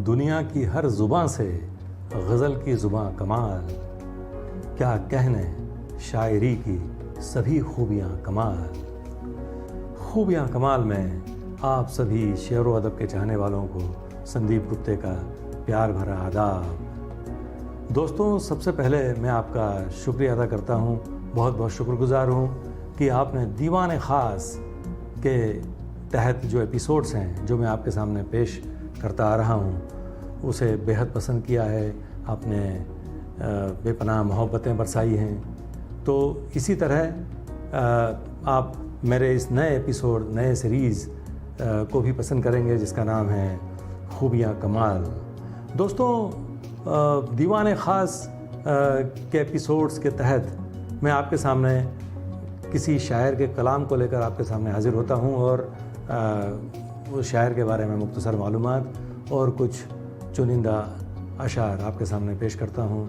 दुनिया की हर ज़ुबां से गज़ल की ज़ुबां कमाल, क्या कहने शायरी की सभी खूबियाँ कमाल। खूबियाँ कमाल में आप सभी शेर व अदब के चाहने वालों को संदीप गुप्ते का प्यार भरा आदाब। दोस्तों, सबसे पहले मैं आपका शुक्रिया अदा करता हूँ, बहुत बहुत शुक्रगुज़ार हूँ कि आपने दीवान ख़ास के तहत जो एपिसोड्स हैं जो मैं आपके सामने पेश करता आ रहा हूँ उसे बेहद पसंद किया है। आपने बेपनाह मोहब्बतें बरसाई हैं। तो इसी तरह आप मेरे इस नए एपिसोड, नए सीरीज़ को भी पसंद करेंगे जिसका नाम है खूबियाँ कमाल। दोस्तों, दीवान ख़ास के एपिसोड्स के तहत मैं आपके सामने किसी शायर के कलाम को लेकर आपके सामने हाज़िर होता हूँ और उस शायर के बारे में मुख्तसर मालूमात और कुछ चुनिंदा अशार आपके सामने पेश करता हूँ।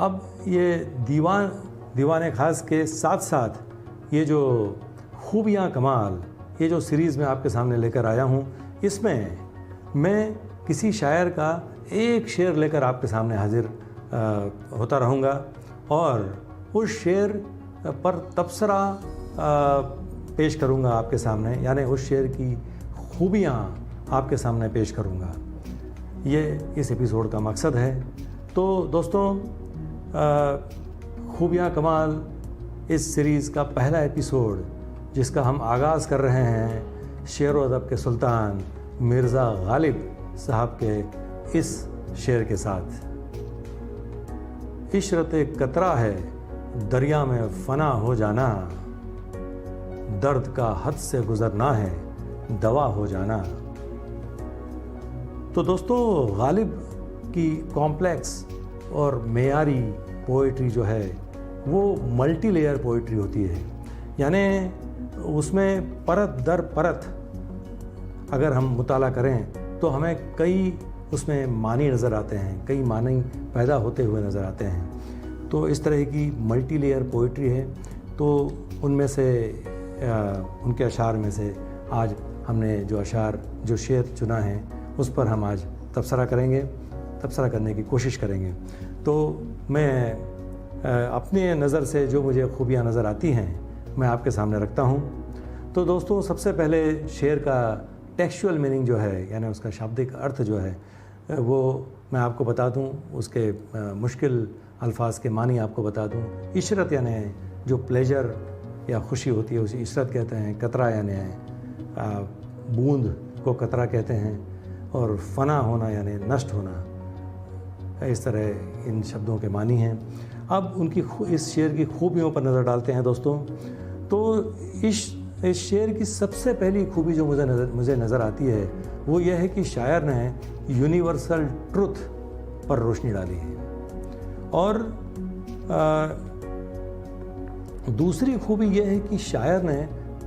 अब ये दीवान ख़ास के साथ साथ ये जो खूबियाँ कमाल, ये जो सीरीज़ मैं आपके सामने लेकर आया हूँ, इसमें मैं किसी शायर का एक शेर लेकर आपके सामने हाज़िर होता रहूँगा और उस शेर पर तबसरा पेश करूँगा आपके सामने, यानी उस शेर की खूबियाँ आपके सामने पेश करूँगा। ये इस एपिसोड का मकसद है। तो दोस्तों, खूबियाँ कमाल इस सीरीज़ का पहला एपिसोड जिसका हम आगाज़ कर रहे हैं शेर व अदब के सुल्तान मिर्ज़ा गालिब साहब के इस शेर के साथ। इशरत कतरा है दरिया में फ़ना हो जाना, दर्द का हद से गुज़रना है दवा हो जाना। तो दोस्तों, गालिब की कॉम्प्लेक्स और मेयारी पोइट्री जो है वो मल्टी लेयर पोइट्री होती है, यानी उसमें परत दर परत अगर हम मुताला करें तो हमें कई उसमें मानी नज़र आते हैं, कई मानी पैदा होते हुए नज़र आते हैं। तो इस तरह की मल्टी लेयर पोइट्री है। तो उनमें से उनके अशार में से आज हमने जो शेर चुना है उस पर हम आज तबसरा करने की कोशिश करेंगे। तो मैं अपने नज़र से जो मुझे खूबियाँ नज़र आती हैं मैं आपके सामने रखता हूँ। तो दोस्तों, सबसे पहले शेर का टेक्सचुअल मीनिंग जो है, यानी उसका शाब्दिक अर्थ जो है वो मैं आपको बता दूँ, उसके मुश्किल अल्फाज के मानी आपको बता दूँ। इशरत यानी जो प्लेजर या खुशी होती है उसे इशरत कहते हैं। कतरा यानी बूंद को कतरा कहते हैं और फ़ना होना यानी नष्ट होना। इस तरह इन शब्दों के मानी हैं। अब उनकी इस शेर की खूबियों पर नज़र डालते हैं दोस्तों। तो इस शेर की सबसे पहली खूबी जो मुझे नज़र आती है वो यह है कि शायर ने यूनिवर्सल ट्रुथ पर रोशनी डाली है। और दूसरी खूबी यह है कि शायर ने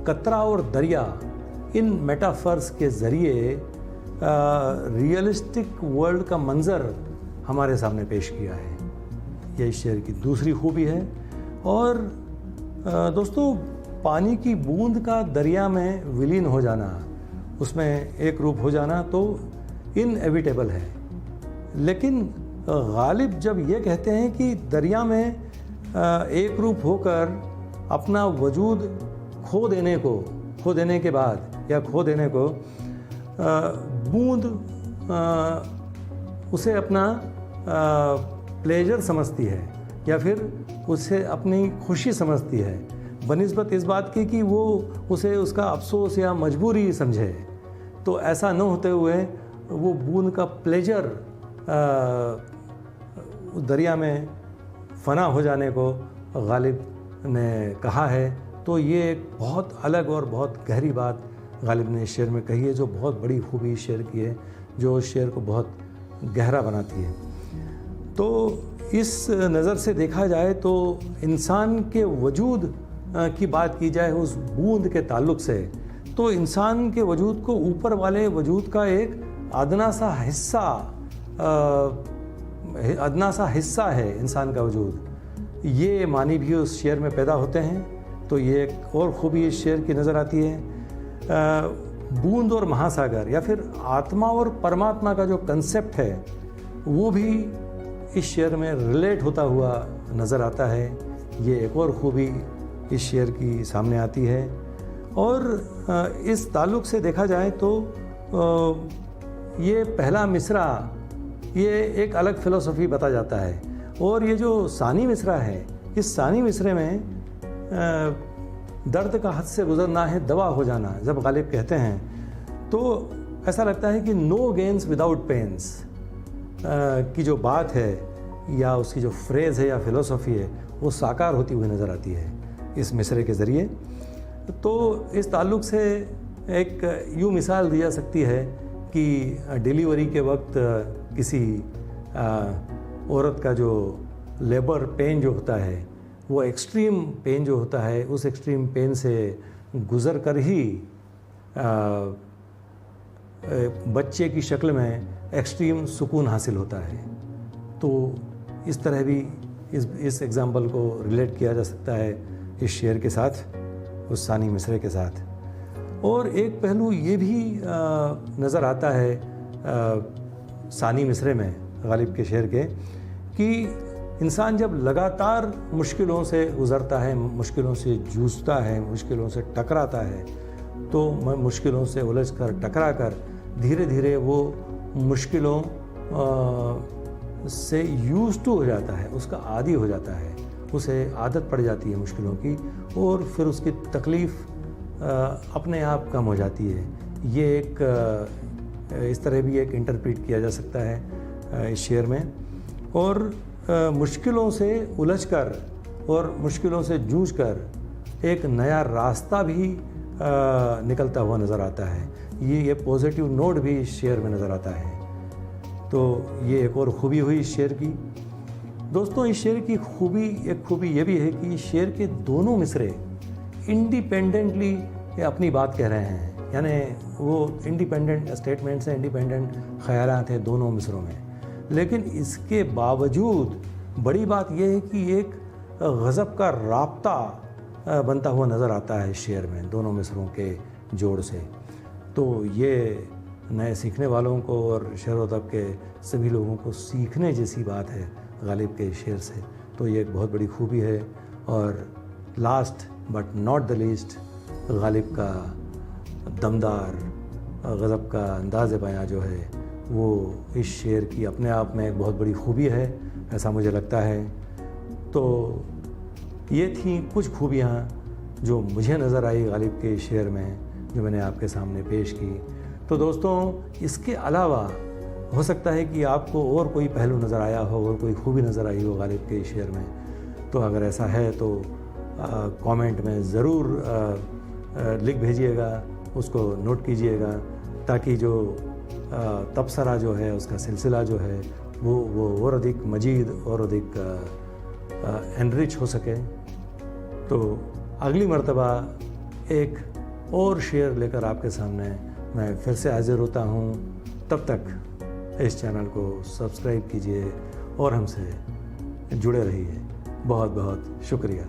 कतरा और दरिया इन मेटाफर्स के ज़रिए रियलिस्टिक वर्ल्ड का मंज़र हमारे सामने पेश किया है। यह इस शेर की दूसरी खूबी है। और दोस्तों, पानी की बूंद का दरिया में विलीन हो जाना, उसमें एक रूप हो जाना तो इनएविटेबल है। लेकिन गालिब जब ये कहते हैं कि दरिया में एक रूप होकर अपना वजूद खो देने के बाद या खो देने को बूंद उसे अपना प्लेजर समझती है या फिर उसे अपनी खुशी समझती है, बनिस्बत इस बात की कि वो उसे उसका अफसोस या मजबूरी समझे। तो ऐसा न होते हुए वो बूंद का प्लेजर दरिया में फ़ना हो जाने को गालिब ने कहा है। तो ये एक बहुत अलग और बहुत गहरी बात गालिब ने इस शेर में कही है, जो बहुत बड़ी खूबी इस शेर की है, जो उस शेर को बहुत गहरा बनाती है। तो इस नज़र से देखा जाए तो इंसान के वजूद की बात की जाए उस बूंद के ताल्लुक़ से, तो इंसान के वजूद को ऊपर वाले वजूद का एक अदना सा हिस्सा है इंसान का वजूद। ये मानी भी उस शेर में पैदा होते हैं। तो ये एक और ख़ूबी इस शेर की नज़र आती है। बूंद और महासागर या फिर आत्मा और परमात्मा का जो कंसेप्ट है वो भी इस शेर में रिलेट होता हुआ नज़र आता है। ये एक और खूबी इस शेर की सामने आती है। और इस ताल्लुक़ से देखा जाए तो ये पहला मिसरा ये एक अलग फ़िलोसफ़ी बता जाता है। और ये जो सानी मिसरा है, इस सानी मिसरे में दर्द का हद से गुज़रना है दवा हो जाना जब गालिब कहते हैं तो ऐसा लगता है कि नो गेन्स विदाउट पेन्स की जो बात है या उसकी जो फ्रेज़ है या फ़िलोसफ़ी है वो साकार होती हुई नज़र आती है इस मिसरे के ज़रिए। तो इस ताल्लुक़ से एक यूँ मिसाल दी जा सकती है कि डिलीवरी के वक्त किसी औरत का जो लेबर पेन जो होता है वो एक्सट्रीम पेन जो होता है उस एक्सट्रीम पेन से गुज़र कर ही बच्चे की शक्ल में एक्सट्रीम सुकून हासिल होता है। तो इस तरह भी इस एग्ज़ाम्पल को रिलेट किया जा सकता है इस शेर के साथ, उस सानी मिसरे के साथ। और एक पहलू ये भी नज़र आता है सानी मिसरे में गालिब के शेर के कि इंसान जब लगातार मुश्किलों से गुज़रता है, मुश्किलों से जूझता है, मुश्किलों से टकराता है तो मुश्किलों से उलझ कर टकरा कर धीरे धीरे वो मुश्किलों से यूज़ टू हो जाता है, उसका आदी हो जाता है, उसे आदत पड़ जाती है मुश्किलों की और फिर उसकी तकलीफ़ अपने आप कम हो जाती है। ये एक इस तरह भी एक इंटरप्रेट किया जा सकता है इस शेर में। और मुश्किलों से उलझकर और मुश्किलों से जूझकर एक नया रास्ता भी निकलता हुआ नज़र आता है। ये पॉजिटिव नोट भी इस शेर में नज़र आता है। तो ये एक और ख़ूबी हुई इस शेर की। दोस्तों, इस शेर की एक खूबी ये भी है कि इस शेर के दोनों मिसरे इंडिपेंडेंटली अपनी बात कह रहे हैं, यानी वो इंडिपेंडेंट स्टेटमेंट्स हैं, इंडिपेंडेंट ख़यालात हैं दोनों मिसरों में। लेकिन इसके बावजूद बड़ी बात यह है कि एक गज़ब का राब्ता बनता हुआ नज़र आता है इस शेर में दोनों मिसरों के जोड़ से। तो ये नए सीखने वालों को और शेर व अदब के सभी लोगों को सीखने जैसी बात है गालिब के शेर से। तो ये एक बहुत बड़ी खूबी है। और last but not the least, Ghalib का दमदार गज़ब का अंदाज़ बयां जो है वो इस शेर की अपने आप में एक बहुत बड़ी खूबी है, ऐसा मुझे लगता है। तो ये थी कुछ खूबियाँ जो मुझे नज़र आई गालिब के शेर में, जो मैंने आपके सामने पेश की। तो दोस्तों, इसके अलावा हो सकता है कि आपको और कोई पहलू नज़र आया हो और कोई खूबी नज़र आई हो गालिब के शेर में। तो अगर ऐसा है तो कमेंट में ज़रूर लिख भेजिएगा, उसको नोट कीजिएगा, ताकि जो तबसरा जो है उसका सिलसिला जो है वो और अधिक मजीद और अधिक एनरिच हो सके। तो अगली मर्तबा एक और शेर लेकर आपके सामने मैं फिर से हाजिर होता हूँ। तब तक इस चैनल को सब्सक्राइब कीजिए और हमसे जुड़े रहिए। बहुत बहुत शुक्रिया।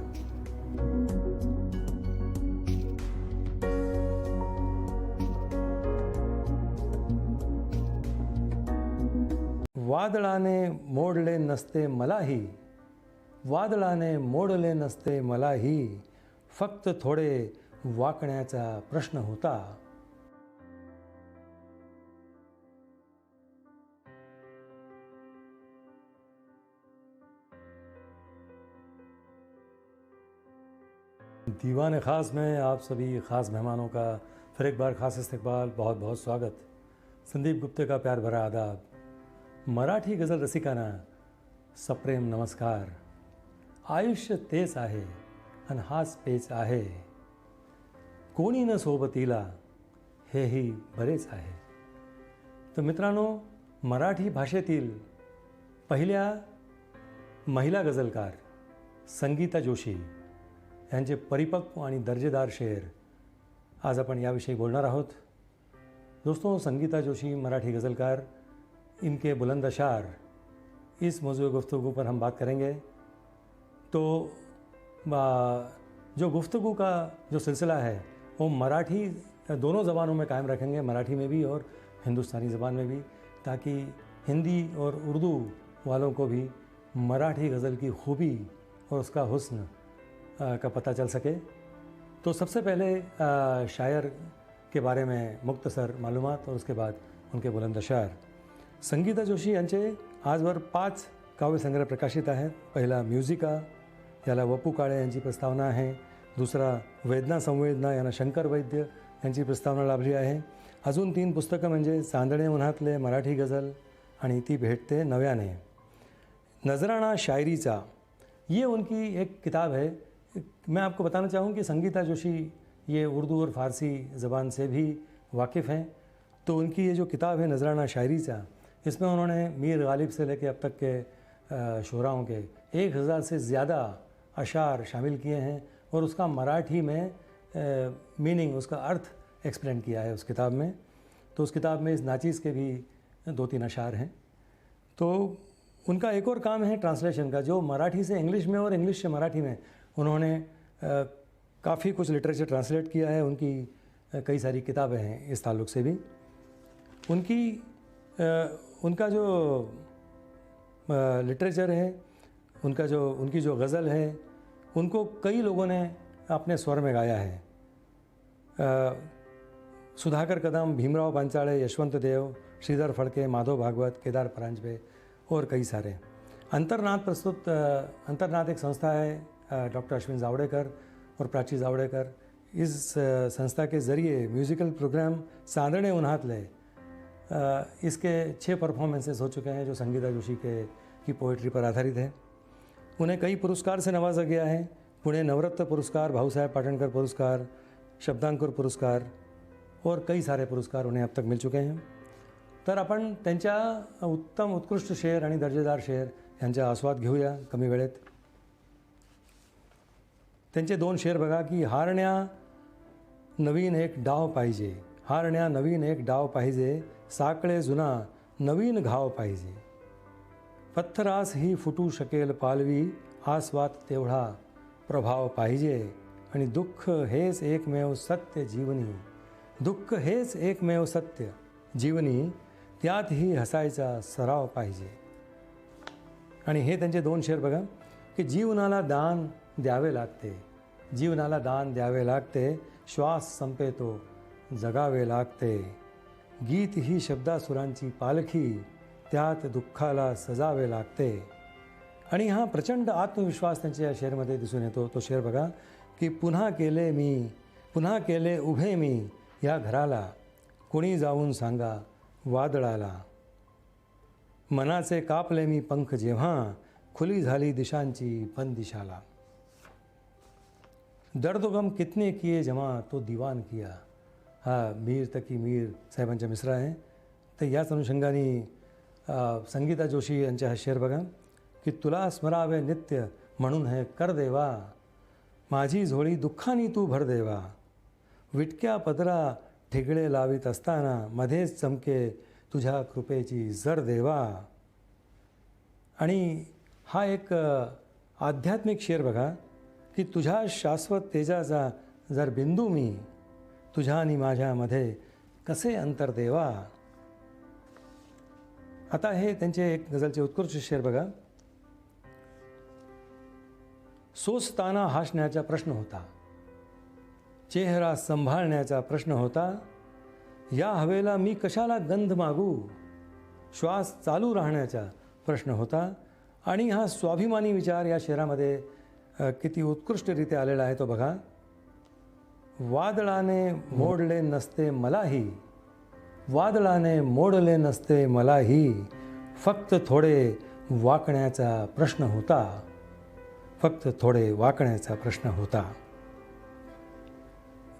वादळाने मोडले नसते मलाही, वादळाने मोडले नसते मलाही, फक्त थोडे वाकण्याचा प्रश्न होता। दीवान ख़ास में आप सभी ख़ास मेहमानों का फिर एक बार ख़ास इस्तकबाल, बहुत बहुत स्वागत। संदीप गुप्ते का प्यार भरा आदाब। मराठी गझल रसिकांना सप्रेम नमस्कार। आयुष्य तेच आहे अन हाच पेच आहे, कोणी न सोबतीला हेही बरेच आहे। तर मित्रांनो, मराठी भाषेतील पहिल्या महिला गझलकार संगीता जोशी यांचे परिपक्व आणि दर्जेदार शेर आज आपण याविषयी बोलणार आहोत। दोस्तों, संगीता जोशी मराठी गज़लकार, इनके बुलंद अशार, इस मौजूद गुफ्तगू पर हम बात करेंगे। तो जो गुफ्तगू का जो सिलसिला है वो मराठी दोनों ज़बानों में कायम रखेंगे, मराठी में भी और हिंदुस्तानी ज़बान में भी, ताकि हिंदी और उर्दू वालों को भी मराठी गज़ल की खूबी और उसका हुस्न का पता चल सके। तो सबसे पहले शायर के बारे में मुख्तसर मालूमात और उसके बाद उनके बुलंद अशार। संगीता जोशी यांचे आजवर 5 काव्यसंग्रह प्रकाशित आहेत। पहिला म्युझिका, याला वपू काळे यांची प्रस्तावना आहे। दुसरा वेदना संवेदना, यांना शंकर वैद्य यांची प्रस्तावना लाभली आहे। अजून 3 पुस्तकं म्हणजे चांदणे उन्हातले मराठी गझल आणि ती भेटते नव्याने। नजराना शायरीचा, ये उनकी एक किताब है। मैं आपको बताना चाहूँ कि संगीता जोशी ये उर्दू और फ़ारसी ज़बान से भी वाकिफ़ हैं। तो उनकी ये जो किताब है नजराना शायरीचा, इसमें उन्होंने मीर गालिब से लेकर अब तक के शुराओं के 1000 से ज़्यादा अशार शामिल किए हैं और उसका मराठी में मीनिंग, उसका अर्थ एक्सप्लेन किया है उस किताब में। तो उस किताब में इस नाचीज़ के भी 2-3 अशार हैं। तो उनका एक और काम है ट्रांसलेशन का, जो मराठी से इंग्लिश में और इंग्लिश से मराठी में उन्होंने काफ़ी कुछ लिटरेचर ट्रांसलेट किया है। उनकी कई सारी किताबें हैं इस ताल्लुक़ से भी। उनका जो लिटरेचर है, उनकी जो गज़ल है, उनको कई लोगों ने अपने स्वर में गाया है। सुधाकर कदम, भीमराव पांचाळे, यशवंत देव, श्रीधर फड़के, माधव भागवत, केदार परांजपे और कई सारे। अंतर्नाद एक संस्था है, डॉक्टर अश्विन जावड़ेकर और प्राची जावड़ेकर। इस संस्था के ज़रिए म्यूज़िकल प्रोग्राम चांदणे उन्हातले, इसके 6 परफॉर्मेंसेस हो चुके हैं जो संगीता जोशी की पोइट्री पर आधारित है। उन्हें कई पुरस्कार से नवाजा गया है। पुणे नवरत्न पुरस्कार, भाऊसाहेब पाटणकर पुरस्कार, शब्दांकुर पुरस्कार और कई सारे पुरस्कार उन्हें अब तक मिल चुके हैं। तर आपण त्यांच्या उत्तम उत्कृष्ट शेर आणि दर्जेदार शेर यांचा आस्वाद घेऊया कमी वेळेत। त्यांचे 2 शेर बघा की हारण्या नवीन एक डाव पाहिजे, हारण्या नवीन एक डाव पाहिजे, साकळे जुना नवीन घाव पाहिजे, पत्थरास ही फुटू शकेल पालवी, आस्वाद तेवढा प्रभाव पाहिजे, आणि दुःख हेच एकमेव सत्य जीवनी, दुःख हेच एकमेव सत्य जीवनी, त्यातही हसायचा सराव पाहिजे। आणि हे त्यांचे 2 शेर बघा की जीवनाला दान द्यावे लागते, जीवनाला दान द्यावे लागते, श्वास संपे तो जगावे लागते, गीत ही शब्दासुरांची पालखी, त्यात दुःखाला सजावे लागते। आणि हा प्रचंड आत्मविश्वास त्यांच्या या शेरमध्ये दिसून येतो। तो शेर बघा की पुन्हा केले उभे मी या घराला, कुणी जाऊन सांगा वादळाला, मनाचे कापले मी पंख जेव्हा, खुली झाली दिशांची बंदिशाला, दर्द गम कितने किए जमा तो दीवान किया। हा मीर तकी मीर साहेबांच्या मिसरा आहे। तर याच अनुषंगाने संगीता जोशी यांचा हा शेर बघा की तुला स्मरावे नित्य म्हणून हे कर देवा, माझी झोळी दुःखानी तू भर देवा, विटक्या पदरा ठिगळे लावित असताना मध्येच चमके तुझ्या कृपेची जर देवा। आणि हा एक आध्यात्मिक शेर बघा की तुझ्या शाश्वत तेजाचा जर बिंदू मी, तुझ्या आणि माझ्यामध्ये कसे अंतर देवा। आता हे त्यांचे एक गझलचे उत्कृष्ट शेर बघा। सोसताना हसण्याचा प्रश्न होता, चेहरा संभाळण्याचा प्रश्न होता, या हवेला मी कशाला गंध मागू, श्वास चालू राहण्याचा प्रश्न होता। आणि हा स्वाभिमानी विचार या शेरामध्ये किती उत्कृष्टरित्या आलेला आहे तो बघा। वादळाने मोडले नसते मलाही, वादळाने मोडले नसते मलाही, फक्त थोडे वाकण्याचा प्रश्न होता, फक्त थोडे वाकण्याचा प्रश्न होता।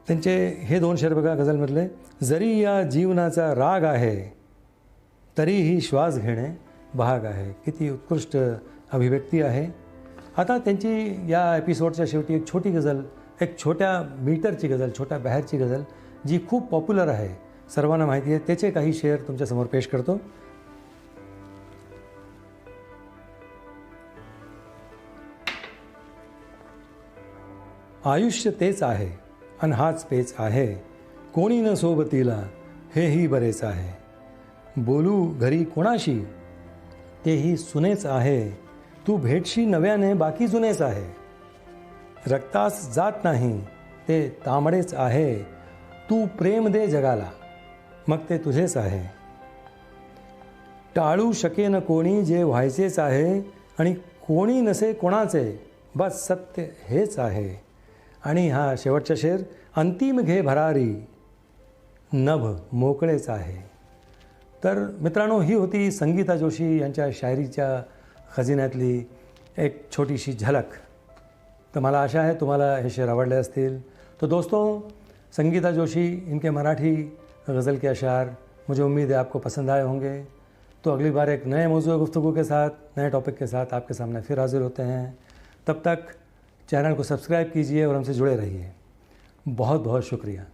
त्यांचे हे 2 शेर बघा गझलमधले। जरी या जीवनाचा राग आहे, तरीही श्वास घेणे भाग आहे। किती उत्कृष्ट अभिव्यक्ती आहे। आता त्यांची या एपिसोडच्या शेवटी एक छोटी गझल, एक छोट्या मीटरची गझल, छोट्या बॅहरची गझल जी खूप पॉप्युलर आहे, सर्वांना माहिती आहे, त्याचे काही शेर तुमच्यासमोर पेश करतो। आयुष्य तेच आहे अन हाच पेच आहे, कोणी न सोबतीला हेही बरेच आहे. बोलू घरी कोणाशी तेही सुनेच आहे. तू भेटशी नव्याने बाकी जुनेच आहे. रक्तास जात नाही ते तांबडेच आहे. तू प्रेम दे जगाला मग ते तुझेच आहे. टाळू शकेन कोणी जे व्हायचेच आहे. आणि कोणी नसे कोणाचे बस सत्य हेच आहे. आणि हा शेवटचा शेर, अंतिम घे भरारी नभ मोकळेच आहे. तर मित्रांनो, ही होती संगीता जोशी यांच्या शायरीच्या खजिन्यातली एक छोटीशी झलक. तो मला आशा है तुम्हाला हे शेर आवडले असतील. तो दोस्तों, संगीता जोशी, इनके मराठी गज़ल के अशार मुझे उम्मीद है आपको पसंद आए होंगे. तो अगली बार एक नए मौजूद गुफ्तगू के साथ, नए टॉपिक के साथ आपके सामने फिर हाजिर होते हैं. तब तक चैनल को सब्सक्राइब कीजिए और हमसे जुड़े रहिए. बहुत बहुत शुक्रिया.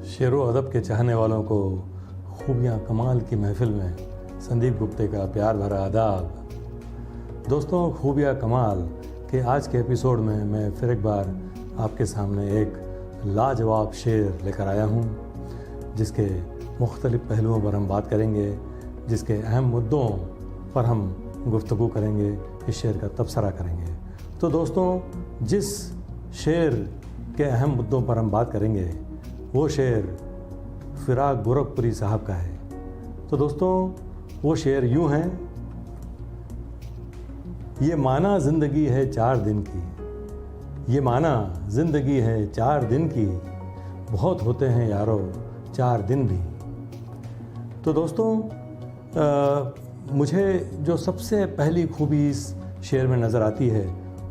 शेरो अदब के चाहने वालों को खूबियाँ कमाल की महफिल में संदीप गुप्ते का प्यार भरा आदाब. दोस्तों, खूबियाँ कमाल के आज के एपिसोड में मैं फिर एक बार आपके सामने एक लाजवाब शेर लेकर आया हूँ, जिसके मुख्तलिफ़ पहलुओं पर हम बात करेंगे, जिसके अहम मुद्दों पर हम गुफ्तगू करेंगे, इस शेर का तबसरा करेंगे. तो दोस्तों, जिस शेर के अहम मुद्दों पर हम बात करेंगे वो शेर फ़िराक गोरखपुरी साहब का है. तो दोस्तों, वो शेर यूँ हैं, ये माना ज़िंदगी है 4 दिन की, ये माना ज़िंदगी है 4 दिन की, बहुत होते हैं यारो 4 दिन भी. तो दोस्तों, मुझे जो सबसे पहली खूबी इस शेर में नज़र आती है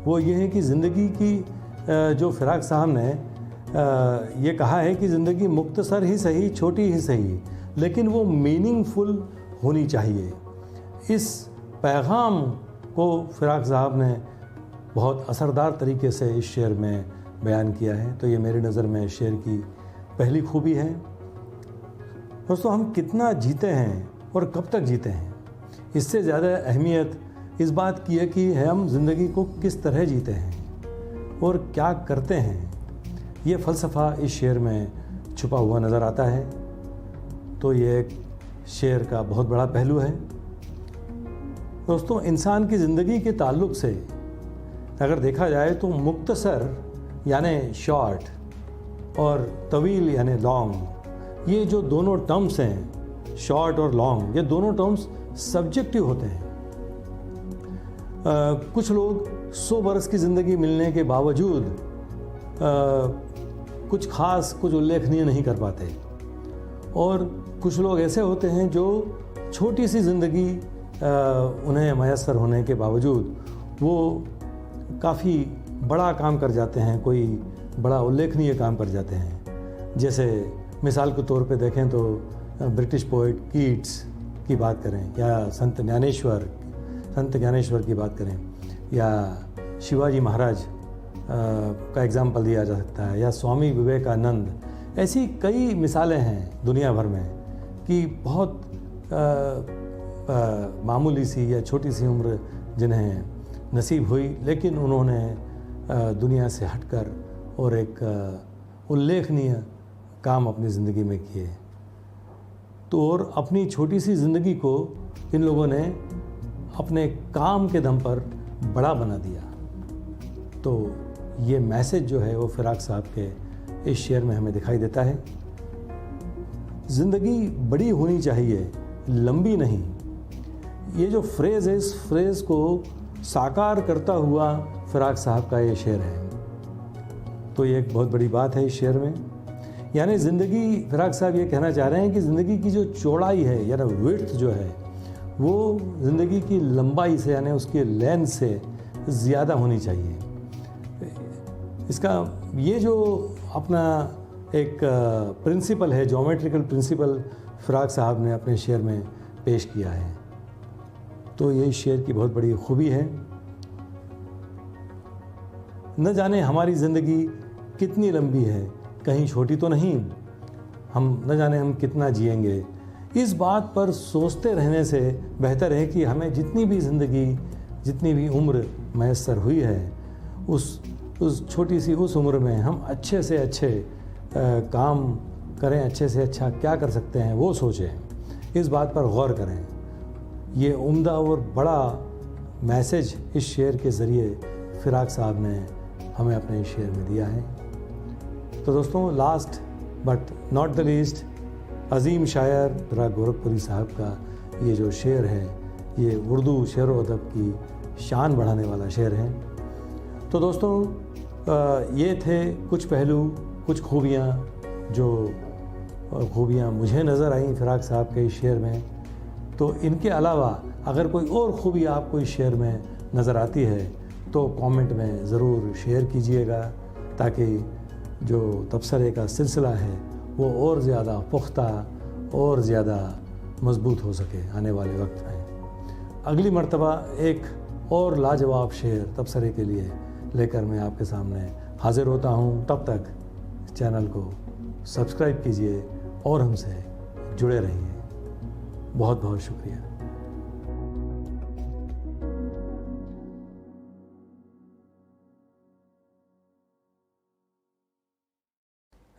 वो ये है कि ज़िंदगी की जो फ़िराक साहब ने ये कहा है कि ज़िंदगी मुख्तसर ही सही, छोटी ही सही, लेकिन वो मीनिंगफुल होनी चाहिए. इस पैगाम को फ़िराक साहब ने बहुत असरदार तरीके से इस शेर में बयान किया है. तो ये मेरी नज़र में शेर की पहली खूबी है. दोस्तों, हम कितना जीते हैं और कब तक जीते हैं, इससे ज़्यादा अहमियत इस बात की है कि हम ज़िंदगी को किस तरह जीते हैं और क्या करते हैं. ये फ़लसफ़ा इस शेर में छुपा हुआ नज़र आता है. तो ये एक शेर का बहुत बड़ा पहलू है. दोस्तों, इंसान की ज़िंदगी के ताल्लुक़ से अगर देखा जाए तो मुख्तसर यानी शॉर्ट और तवील यानी लॉन्ग, ये जो दोनों टर्म्स हैं, शॉर्ट और लॉन्ग, ये दोनों टर्म्स सब्जेक्टिव होते हैं. कुछ लोग 100 बरस की ज़िंदगी मिलने के बावजूद कुछ ख़ास, कुछ उल्लेखनीय नहीं कर पाते, और कुछ लोग ऐसे होते हैं जो छोटी सी ज़िंदगी उन्हें मैसर होने के बावजूद वो काफ़ी बड़ा काम कर जाते हैं, कोई बड़ा उल्लेखनीय काम कर जाते हैं. जैसे मिसाल के तौर पे देखें तो ब्रिटिश पोइट कीट्स की बात करें, या संत ज्ञानेश्वर की बात करें, या शिवाजी महाराज का एग्ज़ाम्पल दिया जा सकता है, या स्वामी विवेकानंद. ऐसी कई मिसालें हैं दुनिया भर में कि बहुत मामूली सी या छोटी सी उम्र जिन्हें नसीब हुई, लेकिन उन्होंने दुनिया से हटकर और एक उल्लेखनीय काम अपनी ज़िंदगी में किए. तो और अपनी छोटी सी ज़िंदगी को इन लोगों ने अपने काम के दम पर बड़ा बना दिया. तो ये मैसेज जो है वो फ़िराक साहब के इस शेर में हमें दिखाई देता है. ज़िंदगी बड़ी होनी चाहिए, लंबी नहीं. ये जो फ्रेज़ है, इस फ्रेज़ को साकार करता हुआ फ़िराक साहब का ये शेर है. तो ये एक बहुत बड़ी बात है इस शेर में. यानी ज़िंदगी, फ़िराक साहब ये कहना चाह रहे हैं कि ज़िंदगी की जो चौड़ाई है यानी विड्थ जो है वो ज़िंदगी की लंबाई से यानी उसकी लेंथ से ज़्यादा होनी चाहिए. इसका ये जो अपना एक प्रिंसिपल है, ज्योमेट्रिकल प्रिंसिपल फ़िराक साहब ने अपने शेर में पेश किया है। तो ये शेर की बहुत बड़ी खूबी है। न जाने हमारी ज़िंदगी कितनी लंबी है, कहीं छोटी तो नहीं, हम न जाने हम कितना जिएंगे। इस बात पर सोचते रहने से बेहतर है कि हमें जितनी भी ज़िंदगी, जितनी भी उम्र मैसर हुई है, उस छोटी सी उस उम्र में हम अच्छे से अच्छे काम करें, अच्छे से अच्छा क्या कर सकते हैं वो सोचें, इस बात पर गौर करें। ये उम्दा और बड़ा मैसेज इस शेर के ज़रिए फ़िराक साहब ने हमें अपने शेर में दिया है। तो दोस्तों, last but not the least, अज़ीम शायर फ़िराक गोरखपुरी साहब का ये जो शेर है, ये उर्दू शेर व अदब की शान बढ़ाने वाला शेर है। तो दोस्तों, ये थे कुछ पहलू, कुछ खूबियाँ, जो खूबियाँ मुझे नज़र आईं फ़िराक साहब के इस शेर में। तो इनके अलावा अगर कोई और खूबी आपको इस शेर में नज़र आती है तो कमेंट में ज़रूर शेयर कीजिएगा, ताकि जो तबसरे का सिलसिला है वो और ज़्यादा पुख्ता और ज़्यादा मज़बूत हो सके आने वाले वक्त में। अगली मर्तबा एक और लाजवाब शेर तबसरे के लिए लेकर मैं आपके सामने हाज़िर होता हूँ। तब तक चैनल को सब्सक्राइब कीजिए और हमसे जुड़े रहिए। बहुत बहुत शुक्रिया।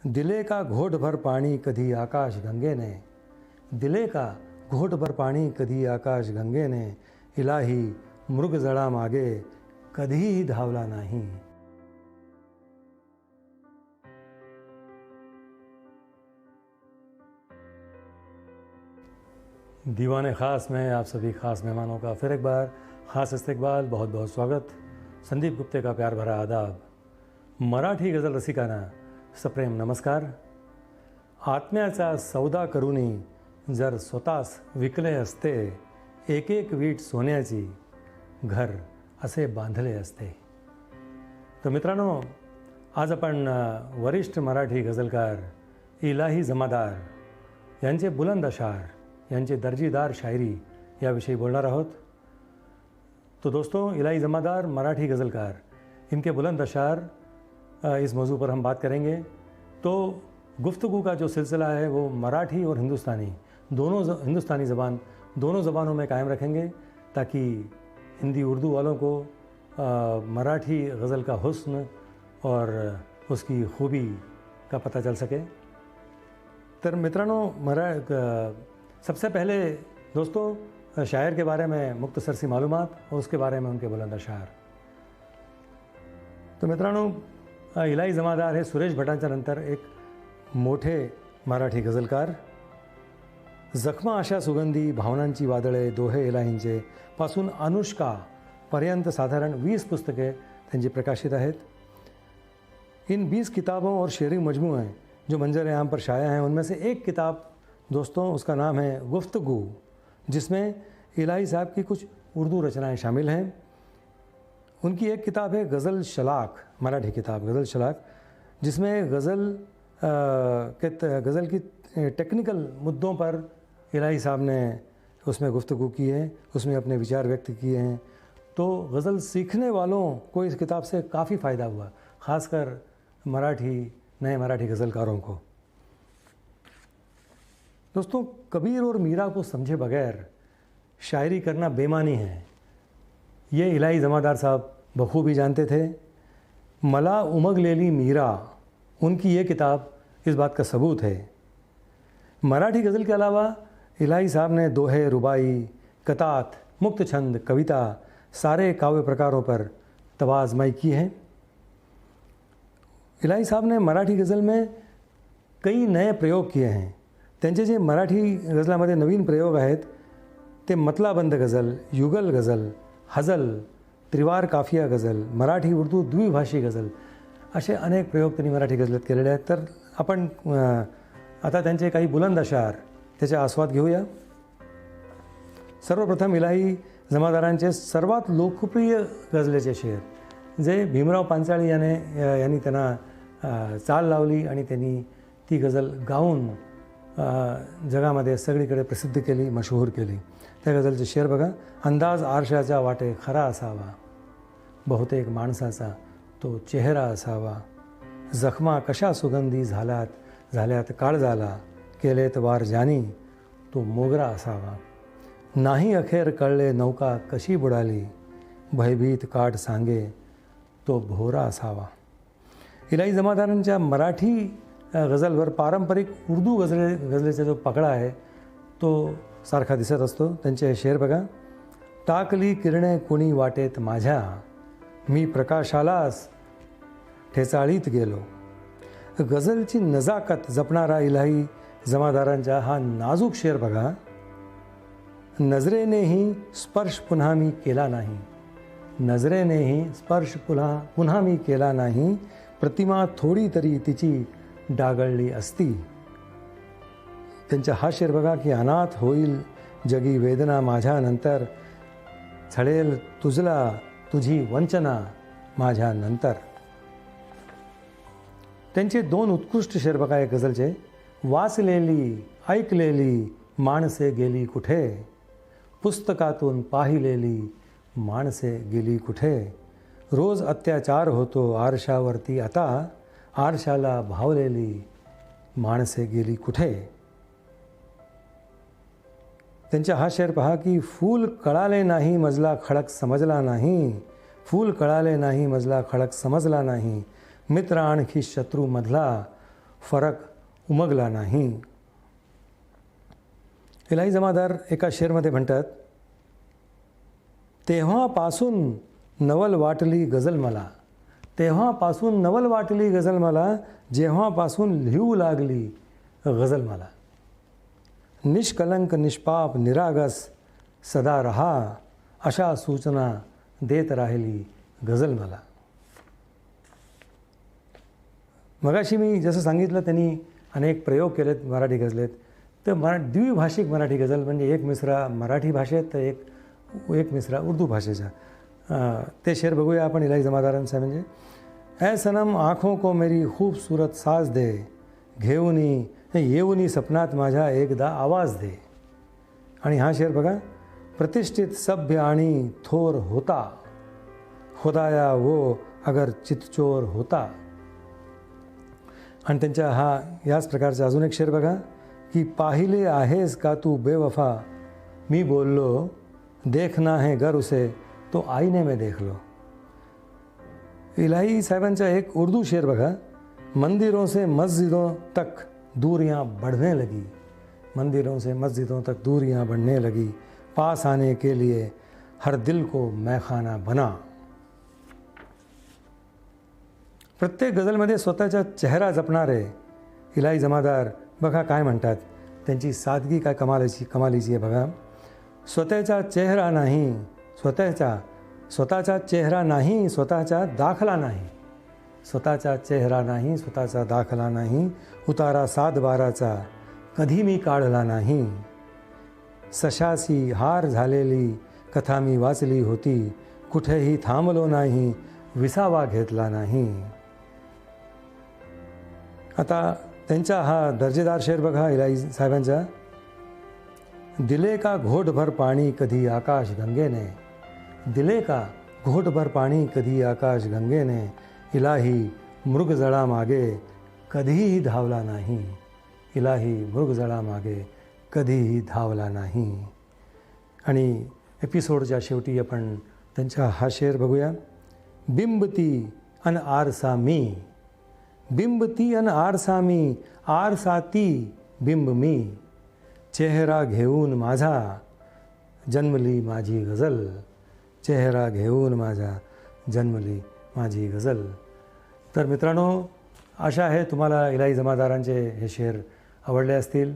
दिले का घोट भर पानी कधी आकाश गंगे ने, दिले का घोट भर पानी कधी आकाश गंगे ने, इलाही मृग जड़ा मागे कधी धावला नाही। दीवाने ख़ास में आप सभी ख़ास मेहमानों का फिर एक बार ख़ास इस्तकबाल, बहुत बहुत स्वागत। संदीप गुप्ते का प्यार भरा आदाब। मराठी गझल रसिकांना सप्रेम नमस्कार। आत्म्याचा सौदा करूनी जर स्वतःस विकले असते, एक एक वीट सोन्याची घर असे बांधले असते। तर मित्रांनो, आज आपण वरिष्ठ मराठी गझलकार इलाही जमादार यांचे बुलंद अशार, यांचे दर्जेदार शायरी याविषयी बोलणार आहोत। तो दोस्तों, इलाही जमादार मराठी गज़लकार, इनके बुलंद अशार, इस मौजू पर हम बात करेंगे। तो गुफ्तगू का जो सिलसिला है वो मराठी और हिंदुस्तानी हिंदुस्तानी ज़बान दोनों ज़बानों में कायम रखेंगे, ताकि हिंदी उर्दू वालों को मराठी गज़ल का हुस्न और उसकी खूबी का पता चल सके। तर मित्रांनो, सबसे पहले दोस्तों शायर के बारे में मुख्तसर सी मालूमात और उसके बारे में उनके बुलंद अशार। तो मित्रांनो, इलाही जमादार हे सुरेश भटांच्या नंतर एक मोठे मराठी गझलकार। जखमा अशा सुगंधी, भावनांची वादळे, दोहे इलाहींचे पासून अनुष्का पर्यंत साधारण 20 पुस्तके त्यांची प्रकाशित आहेत। इन 20 किताबों और शेरी मजमूए जो मंजर आम पर शाया हैं, उनमें से एक किताब दोस्तों, उसका नाम है गुफ्तगू, जिसमें इलाही साहब की कुछ उर्दू रचनाएं शामिल हैं। उनकी एक किताब है गज़ल शलाक, मराठी किताब गज़ल शलाक, जिसमें गज़ल की टेक्निकल मुद्दों पर इलाही साहब ने उसमें गुफ्तगू की है, उसमें अपने विचार व्यक्त किए हैं। तो गज़ल सीखने वालों को इस किताब से काफ़ी फ़ायदा हुआ, ख़ासकर नए मराठी गज़लकारों को। दोस्तों, कबीर और मीरा को समझे बगैर शायरी करना बेमानी है, ये इलाही जमादार साहब बखूबी जानते थे। मला उमगलेली मीरा, उनकी ये किताब इस बात का सबूत है। मराठी गज़ल के अलावा इलाही साहब ने दोहे, रुबाई, कतात, मुक्त छंद, कविता, सारे काव्य प्रकारों पर तवाज़माई की है। इलाही साहब ने मराठी गज़ल में कई नए प्रयोग किए हैं। त्यांचे जे मराठी गझलामध्ये नवीन प्रयोग आहेत ते मतलाबंद गझल, युगल गझल, हजल, त्रिवार काफिया गझल, मराठी उर्दू द्विभाषी गझल, असे अनेक प्रयोग त्यांनी मराठी गझलेत केलेले आहेत। तर आपण आता त्यांचे काही बुलंद अशार त्याचा आस्वाद घेऊया। सर्वप्रथम इलाही जमादारांचे सर्वात लोकप्रिय गझलेचे शेर, जे भीमराव पांचाळी यांनी त्यांना चाल लावली आणि त्यांनी ती गझल गाऊन जगामध्ये सगळीकडे प्रसिद्ध केली, मशहूर केली. त्या गझलचे शेर बघा. अंदाज आरशाच्या वाटे खरा असावा, बहुतेक माणसाचा तो चेहरा असावा. जखमा कशा सुगंधी झाल्यात काळ झाला, केलेत वार जानी तो मोगरा असावा. नाही अखेर कळले नौका कशी बुडाली, भयभीत काठ सांगे तो भोरा असावा. इलाही जमादारांच्या मराठी गझलवर पारंपरिक उर्दू गझलेचा जो पकडा आहे तो सारखा दिसत असतो. त्यांचे शेर बघा. टाकली किरणे कोणी वाटेत माझ्या, मी प्रकाशालाच ठेचाळीत गेलो. गझलची नजाकत जपणारा इलाही जमादारांचा हा नाजूक शेर बघा. नजरेनेही स्पर्श पुन्हा मी केला नाही, नजरेनेही स्पर्श पुन्हा मी केला नाही. प्रतिमा थोडी तरी तिची डागळली असती. त्यांचा हा शेर बघा की अनाथ होईल जगी वेदना माझ्यानंतर, छळेल तुझला तुझी वंचना माझ्यानंतर. त्यांचे दोन उत्कृष्ट शेर बघा एक गझलचे. वाचलेली ऐकलेली माणसे गेली कुठे, पुस्तकातून पाहिलेली माणसे गेली कुठे. रोज अत्याचार होतो आरशावरती आता, आरशाला भावलेली माणसे गेली कुठे. त्यांचा हा शेर पहा की फूल कळाले नाही मजला खडक समजला नाही, फूल कळाले नाही मजला खडक समजला नाही. मित्र आणखी शत्रूमधला फरक उमगला नाही. इलाही जमादार एका शेरमध्ये म्हणतात. तेव्हापासून नवल वाटली गझल मला, तेव्हापासून नवल वाटली गझल मला, जेव्हापासून लिहू लागली गझल मला. निष्कलंक निष्पाप निरागस सदा रहा, अशा सूचना देत राहिली गझल मला. मगाशी मी जसं सांगितलं त्यांनी अनेक प्रयोग केलेत मराठी गझलेत. तर द्विभाषिक मराठी गझल म्हणजे एक मिसरा मराठी भाषेत तर एक मिसरा उर्दू भाषेचा. ते शेर बघूया आपण इलाही जमादारांचा. म्हणजे ऐ सनम आँखों को मेरी खूबसूरत साज दे, घेऊनी येऊनी सपनात माझ्या एकदा आवाज दे. आणि हा शेर बघा. प्रतिष्ठित सभ्य आणि थोर होता, खुदाया वो अगर चितचोर होता. आणि त्यांच्या हा याच प्रकारचा अजून एक शेर बघा की पाहिले आहेस का तू बेवफा, मी बोललो देखना है गर उसे तो आईने में देख लो. इलाही साहेबांचा एक उर्दू शेर बघा. मंदिरों से मस्जिदों तक दूरियां बढ़ने लगी, मंदिरों से मस्जिदों तक दूरियां बढ़ने लगी. पास आने के लिए हर दिल को मैखाना बना. प्रत्येक गझलमध्ये स्वतःचा चेहरा जपणारे इलाही जमादार बघा काय म्हणतात. त्यांची सादगी काय कमालीची आहे बघा. स्वतःचा चेहरा नाही, स्वतःचा चेहरा नाही, स्वतःचा दाखला नाही, स्वतःचा चेहरा नाही, स्वतःचा दाखला नाही. उतारा 7/12चा कधी मी काढला नाही. सशासी हार झालेली कथा मी वाचली होती, कुठेही थांबलो नाही, विसावा घेतला नाही. आता त्यांचा हा दर्जेदार शेर बघा इलाही साहेबांचा. दिले का घोटभर पाणी कधी आकाश गंगेने, दिले का घोटभर पाणी कधी आकाश गंगेने. इलाही मृगजळा मागे कधीही धावला नाही, इलाही मृगजळा मागे कधीही धावला नाही. आणि एपिसोडच्या शेवटी आपण त्यांचा हा शेर बघूया. बिंबती अन आरसा मी, बिंबती अन आरसा मी, आरसाती बिंब मी. चेहरा घेऊन माझा जन्मली माझी गझल, चेहरा घेऊन माझा जन्मली माझी गझल. तर मित्रांनो, आशा है तुम्हाला इलाही जमादारांचे हे शेर आवडले असतील.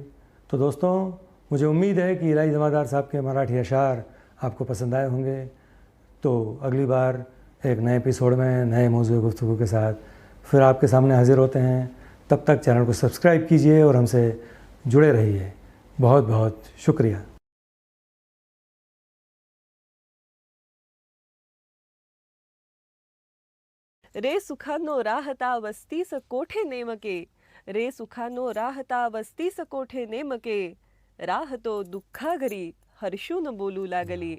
तो दोस्तों, मुझे उम्मीद है कि इलाही जमादार साहब के मराठी अशार आपको पसंद आए होंगे. तो अगली बार एक नए एपिसोड में नए मौजूद गुफ्तगू के साथ फिर आपके सामने हाजिर होते हैं. तब तक चैनल को सब्सक्राइब कीजिए और हमसे जुड़े रहिए. बहुत बहुत शुक्रिया. रे सुखांनो राहता वस्तीस कोठे नेमके, रे सुखानो राहता वस्तीस कोठे नेमके, राहतो दुःखा घरी हर्षून बोलू लागली.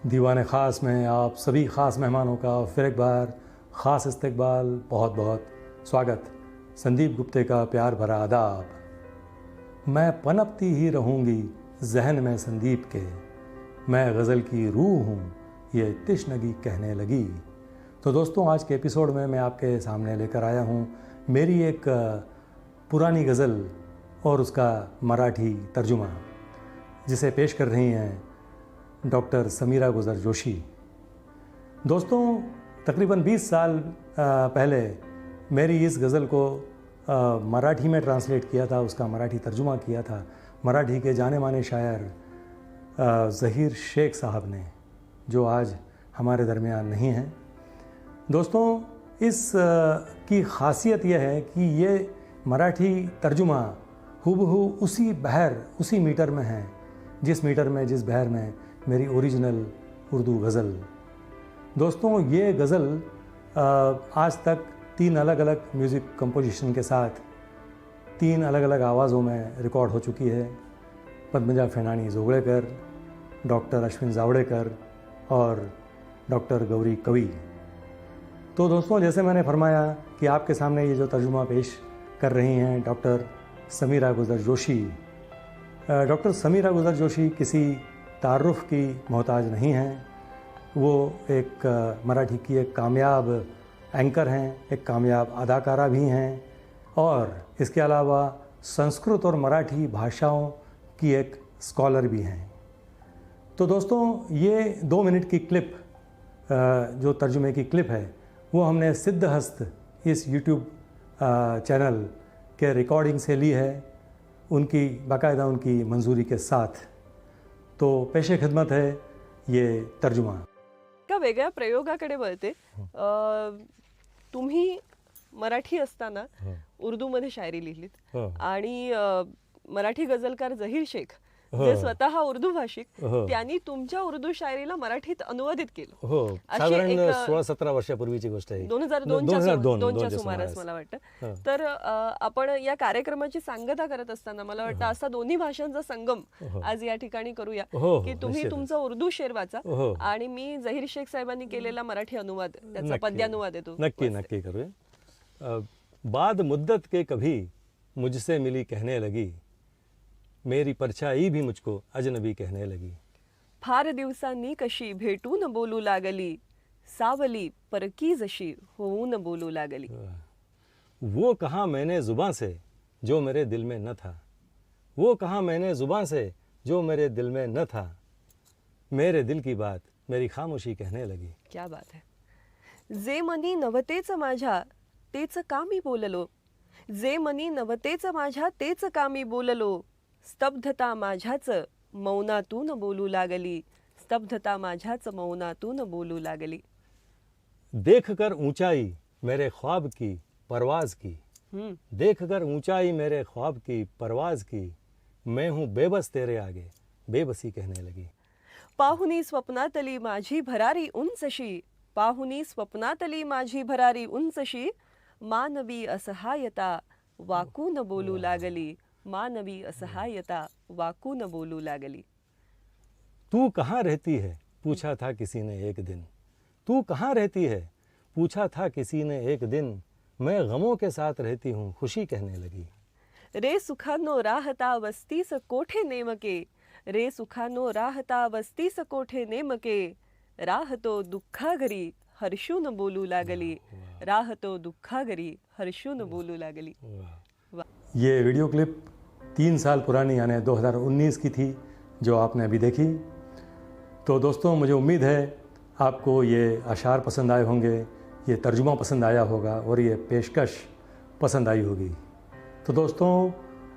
दीवाने ख़ास में आप सभी ख़ास मेहमानों का फिर एक बार ख़ास इस्तकबाल, बहुत बहुत स्वागत. संदीप गुप्ते का प्यार भरा आदाब. मैं पनपती ही रहूँगी जहन में संदीप के, मैं गज़ल की रूह हूँ ये तिश्नगी कहने लगी. तो दोस्तों, आज के एपिसोड में मैं आपके सामने लेकर आया हूँ मेरी एक पुरानी गज़ल और उसका मराठी तर्जुमा, जिसे पेश कर रही हैं डॉक्टर समीरा गुजर जोशी. दोस्तों, तकरीबन 20 साल पहले मेरी इस गज़ल को मराठी में ट्रांसलेट किया था, उसका मराठी तर्जुमा किया था मराठी के जाने माने शायर ज़हीर शेख साहब ने, जो आज हमारे दरमियान नहीं हैं. दोस्तों, इस की ख़ासियत यह है कि ये मराठी तर्जुमा हूबहू उसी बहर, उसी मीटर में है जिस बहर में मेरी ओरिजिनल उर्दू गज़ल. दोस्तों, ये गज़ल आज तक 3 अलग अलग म्यूज़िक कंपोजिशन के साथ 3 अलग अलग आवाज़ों में रिकॉर्ड हो चुकी है. पद्मजा फेनानी जोगड़ेकर, डॉक्टर अश्विन जावड़ेकर और डॉक्टर गौरी कवि. तो दोस्तों, जैसे मैंने फरमाया कि आपके सामने ये जो तर्जुमा पेश कर रही हैं डॉक्टर समीरा गुजर जोशी. डॉक्टर समीरा गुजर जोशी किसी तारुफ की मोहताज नहीं हैं. वो एक मराठी की एक कामयाब एंकर हैं, एक कामयाब अदाकारा भी हैं, और इसके अलावा संस्कृत और मराठी भाषाओं की एक स्कॉलर भी हैं. तो दोस्तों, ये 2 मिनट की क्लिप, जो तर्जुमे की क्लिप है, वो हमने सिद्धहस्त इस यूट्यूब चैनल के रिकॉर्डिंग से ली है, उनकी बाकायदा उनकी मंजूरी के साथ. तो पेशे खिदमत है ये तर्जुमा. का वेगळ्या प्रयोगाकडे वळते. तुम्ही मराठी असताना उर्दूमध्ये शायरी लिहिलीत आणि मराठी गझलकार झहीर शेख जे स्वतः उर्दू भाषिक, त्यांनी तुमच्या उर्दू शायरीला मराठीत अनुवादित केलं. साधारण 16-17 वर्षापूर्वीची गोष्ट आहे. 2002च्या सुमारास मला वाटतं. तर आपण या कार्यक्रमाची सांगता करत असताना मला वाटतं असा दोन्ही भाषांचा संगम आज या ठिकाणी करूया, की तुम्ही तुमचा उर्दू शेर वाचा आणि मी झहीर शेख साहेबांनी केलेला मराठी अनुवाद, त्याचा पद्यानुवाद आहे तो. नक्की करूया. बाद मुद्दत के कभी मुझसे मिली कहने लगी, मेरी परछाई भी मुझको अजनबी कहने लगी. फार दिवसांनी कशी भेटून बोलू लागली, सावली परकी जशी होऊन बोलू लागली. वो कहा मैंने जुबां से जो मेरे दिल में न था, वो कहा मैंने जुबां से जो मेरे दिल में न था, मेरे दिल की बात मेरी खामोशी कहने लगी. क्या बात है. जे मनी नवतेच माझ्या तेच कामी बोललो, जे मनी नवतेच माझ्या तेच कामी बोललो, स्तब्धता माझ्याच मौनातून बोलू लागली, स्तब्धता माझ्याच मौनातून बोलू लागली. देखकर ऊंचाई मेरे ख्वाब की परवाज की, देखकर ऊंचाई मेरे ख्वाब की परवाज की, मैं हूँ बेबस तेरे आगे बेबसी कहने लगी. पाहुनी स्वप्नातली माझी भरारी उंचशी, पाहुनी स्वप्नातली माझी भरारी उंचशी, मानवी असहायता वाकून बोलू लागली, मानवी असहायता वाकून बोलू लागली. तू कहाँ रहती है पूछा था किसी ने एक दिन, तू कहाँ रहती है पूछा था किसी ने एक दिन, मैं गमों के साथ रहती हूँ खुशी कहने लगी. रे सुखानो राहता वस्तीस कोठे नेमके, रे सुखानो राहता वस्तीस कोठे नेमके, राहतो दुःखा घरी हर्षून बोलू लागली, राहतो दुःखा घरी हर्षून बोलू लागली. ये वीडियो क्लिप 3 साल पुरानी यानी 2019 की थी, जो आपने अभी देखी. तो दोस्तों, मुझे उम्मीद है आपको ये अशार पसंद आए होंगे, ये तर्जुमा पसंद आया होगा और ये पेशकश पसंद आई होगी. तो दोस्तों,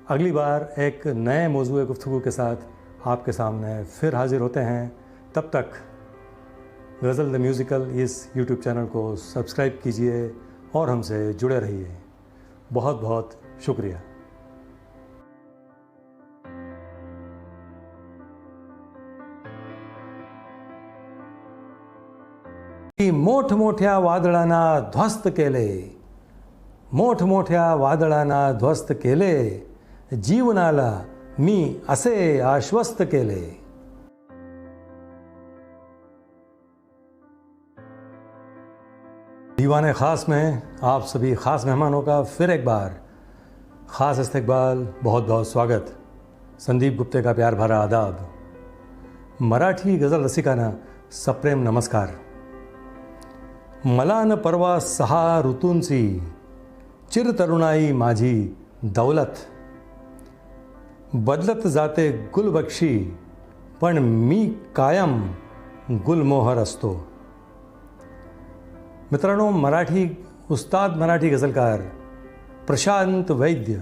अगली बार एक नए मौजूए गुफ्तगू के साथ आपके सामने फिर हाजिर होते हैं. तब तक गज़ल द म्यूज़िकल इस यूट्यूब चैनल को सब्सक्राइब कीजिए और हमसे जुड़े रहिए. बहुत बहुत शुक्रिया. मोठमोठ्या वादळांना ध्वस्त केले, मोठमोठ्या वादळांना ध्वस्त केले, जीवनाला मी असे आश्वस्त केले. दीवाने ख़ास में आप सभी ख़ास मेहमानों का फिर एक बार ख़ास इस्तकबाल, बहुत बहुत स्वागत. संदीप गुप्ते का प्यार भरा आदाब. मराठी गझल रसिकांना सप्रेम नमस्कार. मला न परवा 6 ऋतूंची चिरतरुणाई माझी दौलत, बदलत जाते गुलबक्षी पण मी कायम गुलमोहर असतो. मित्रांनो, मराठी उस्ताद मराठी गझलकार प्रशांत वैद्य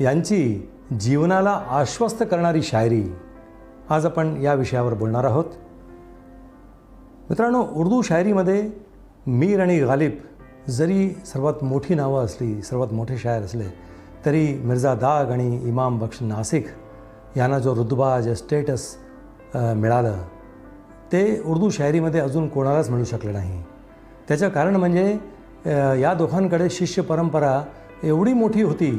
यांची जीवनाला आश्वस्त करणारी शायरी आज आपण या विषयावर बोलणार आहोत. मित्रांनो, उर्दू शायरीमध्ये मीर आणि गालिब जरी सर्वात मोठी नावं असली, सर्वात मोठे शायर असले, तरी मिर्झा दाग आणि इमाम बख्श नासिक यांना जो रुतबा, जे स्टेटस मिळालं ते उर्दू शायरीमध्ये अजून कोणालाच मिळू शकलं नाही. त्याचं कारण म्हणजे या दोघांकडे शिष्य परंपरा एवढी मोठी होती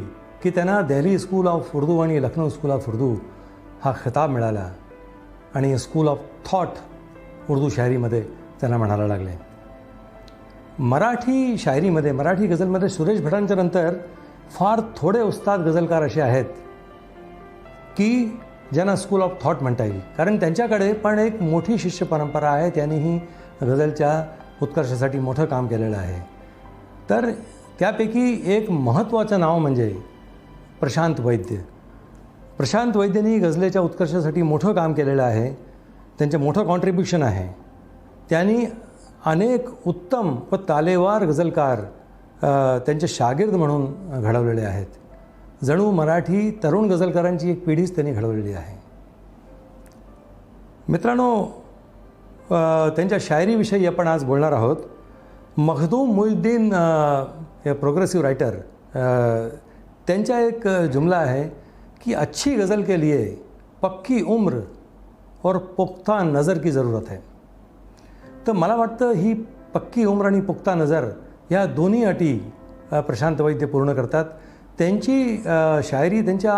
की त्यांना दिल्ली स्कूल ऑफ उर्दू आणि लखनौ स्कूल ऑफ उर्दू हा खिताब मिळाला आणि स्कूल ऑफ थॉट उर्दू शायरीमध्ये त्यांना म्हणायला लागले. मराठी शायरीमध्ये, मराठी गझलमध्ये सुरेश भटांच्या नंतर फार थोडे उस्ताद गझलकार असे आहेत की ज्यांना स्कूल ऑफ थॉट म्हणता येईल, कारण त्यांच्याकडे पण एक मोठी शिष्य परंपरा आहे. त्यांनीही गझलच्या उत्कर्षासाठी मोठं काम केलेलं आहे. तर त्यापैकी एक महत्त्वाचं नाव म्हणजे प्रशांत वैद्य. प्रशांत वैद्यांनी गझलेच्या उत्कर्षासाठी मोठं काम केलेलं आहे. त्यांचं मोठं कॉन्ट्रीब्युशन आहे. त्यांनी अनेक उत्तम व तालेवार गझलकार त्यांचे शागिर्द म्हणून घडवलेले आहेत. जणू मराठी तरुण गझलकारांची एक पिढीच त्यांनी घडवलेली आहे. मित्रांनो, त्यांच्या शायरीविषयी आपण आज बोलणार आहोत. मखदूम मुहिउद्दीन हे प्रोग्रेसिव्ह रायटर, त्यांचा एक जुमला आहे कि अच्छी गज़ल के लिए पक्की उम्र और पुख्ता नज़र की ज़रूरत है. तर मला वाटतं ही पक्की उम्र आणि पुख्ता नज़र या दोन्ही अटी प्रशांत वैद्य पूर्ण करतात. त्यांची शायरी त्यांच्या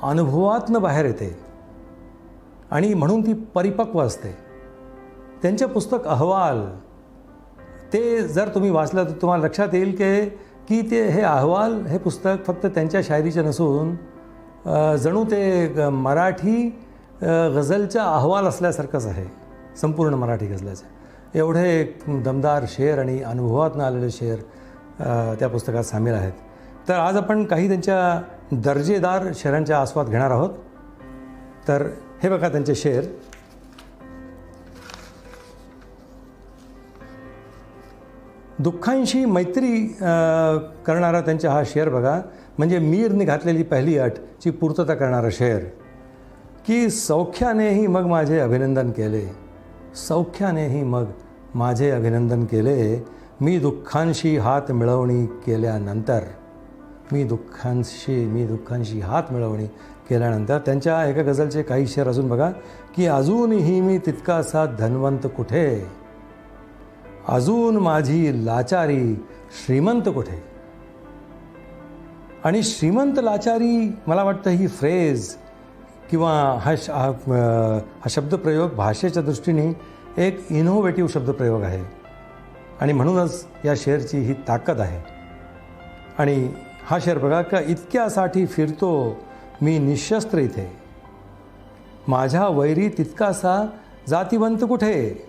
अनुभवातनं बाहेर येते आणि म्हणून ती परिपक्व असते. त्यांचे पुस्तक अहवाल ते जर तुम्ही वाचलं तर तुम्हाला लक्षात येईल की ते हे अहवाल हे पुस्तक फक्त त्यांच्या शायरीचे नसून जणू ते मराठी गझलचा अहवाल असल्यासारखंच आहे. संपूर्ण मराठी गझलाचं एवढे दमदार शेर आणि अनुभवातून आलेले शेर त्या पुस्तकात सामील आहेत. तर आज आपण काही त्यांच्या दर्जेदार शेरांचा आस्वाद घेणार आहोत. तर हे बघा त्यांचे शेर. दुःखांशी मैत्री करणारा त्यांचा हा शेर बघा, म्हणजे मीरने घातलेली पहिली अटची पूर्तता करणारा शेर की सौख्यानेही मग माझे अभिनंदन केले, सौख्यानेही मग माझे अभिनंदन केले, मी दुःखांशी हात मिळवणी केल्यानंतर, मी दुःखांशी हात मिळवणी केल्यानंतर. त्यांच्या एका गझलचे काही शेर अजून बघा की अजूनही मी तितकासा धनवंत कुठे, अजून माझी लाचारी श्रीमंत कुठे. आणि श्रीमंत लाचारी, मला वाटतं ही फ्रेज किंवा हा शब्दप्रयोग भाषेच्या दृष्टीने एक इनोव्हेटिव्ह शब्दप्रयोग आहे आणि म्हणूनच या शेरची ही ताकद आहे. आणि हा शेर बघा का इतक्यासाठी फिरतो मी निशस्त्र इथे, माझ्या वैरी तितकासा जातीवंत कुठे,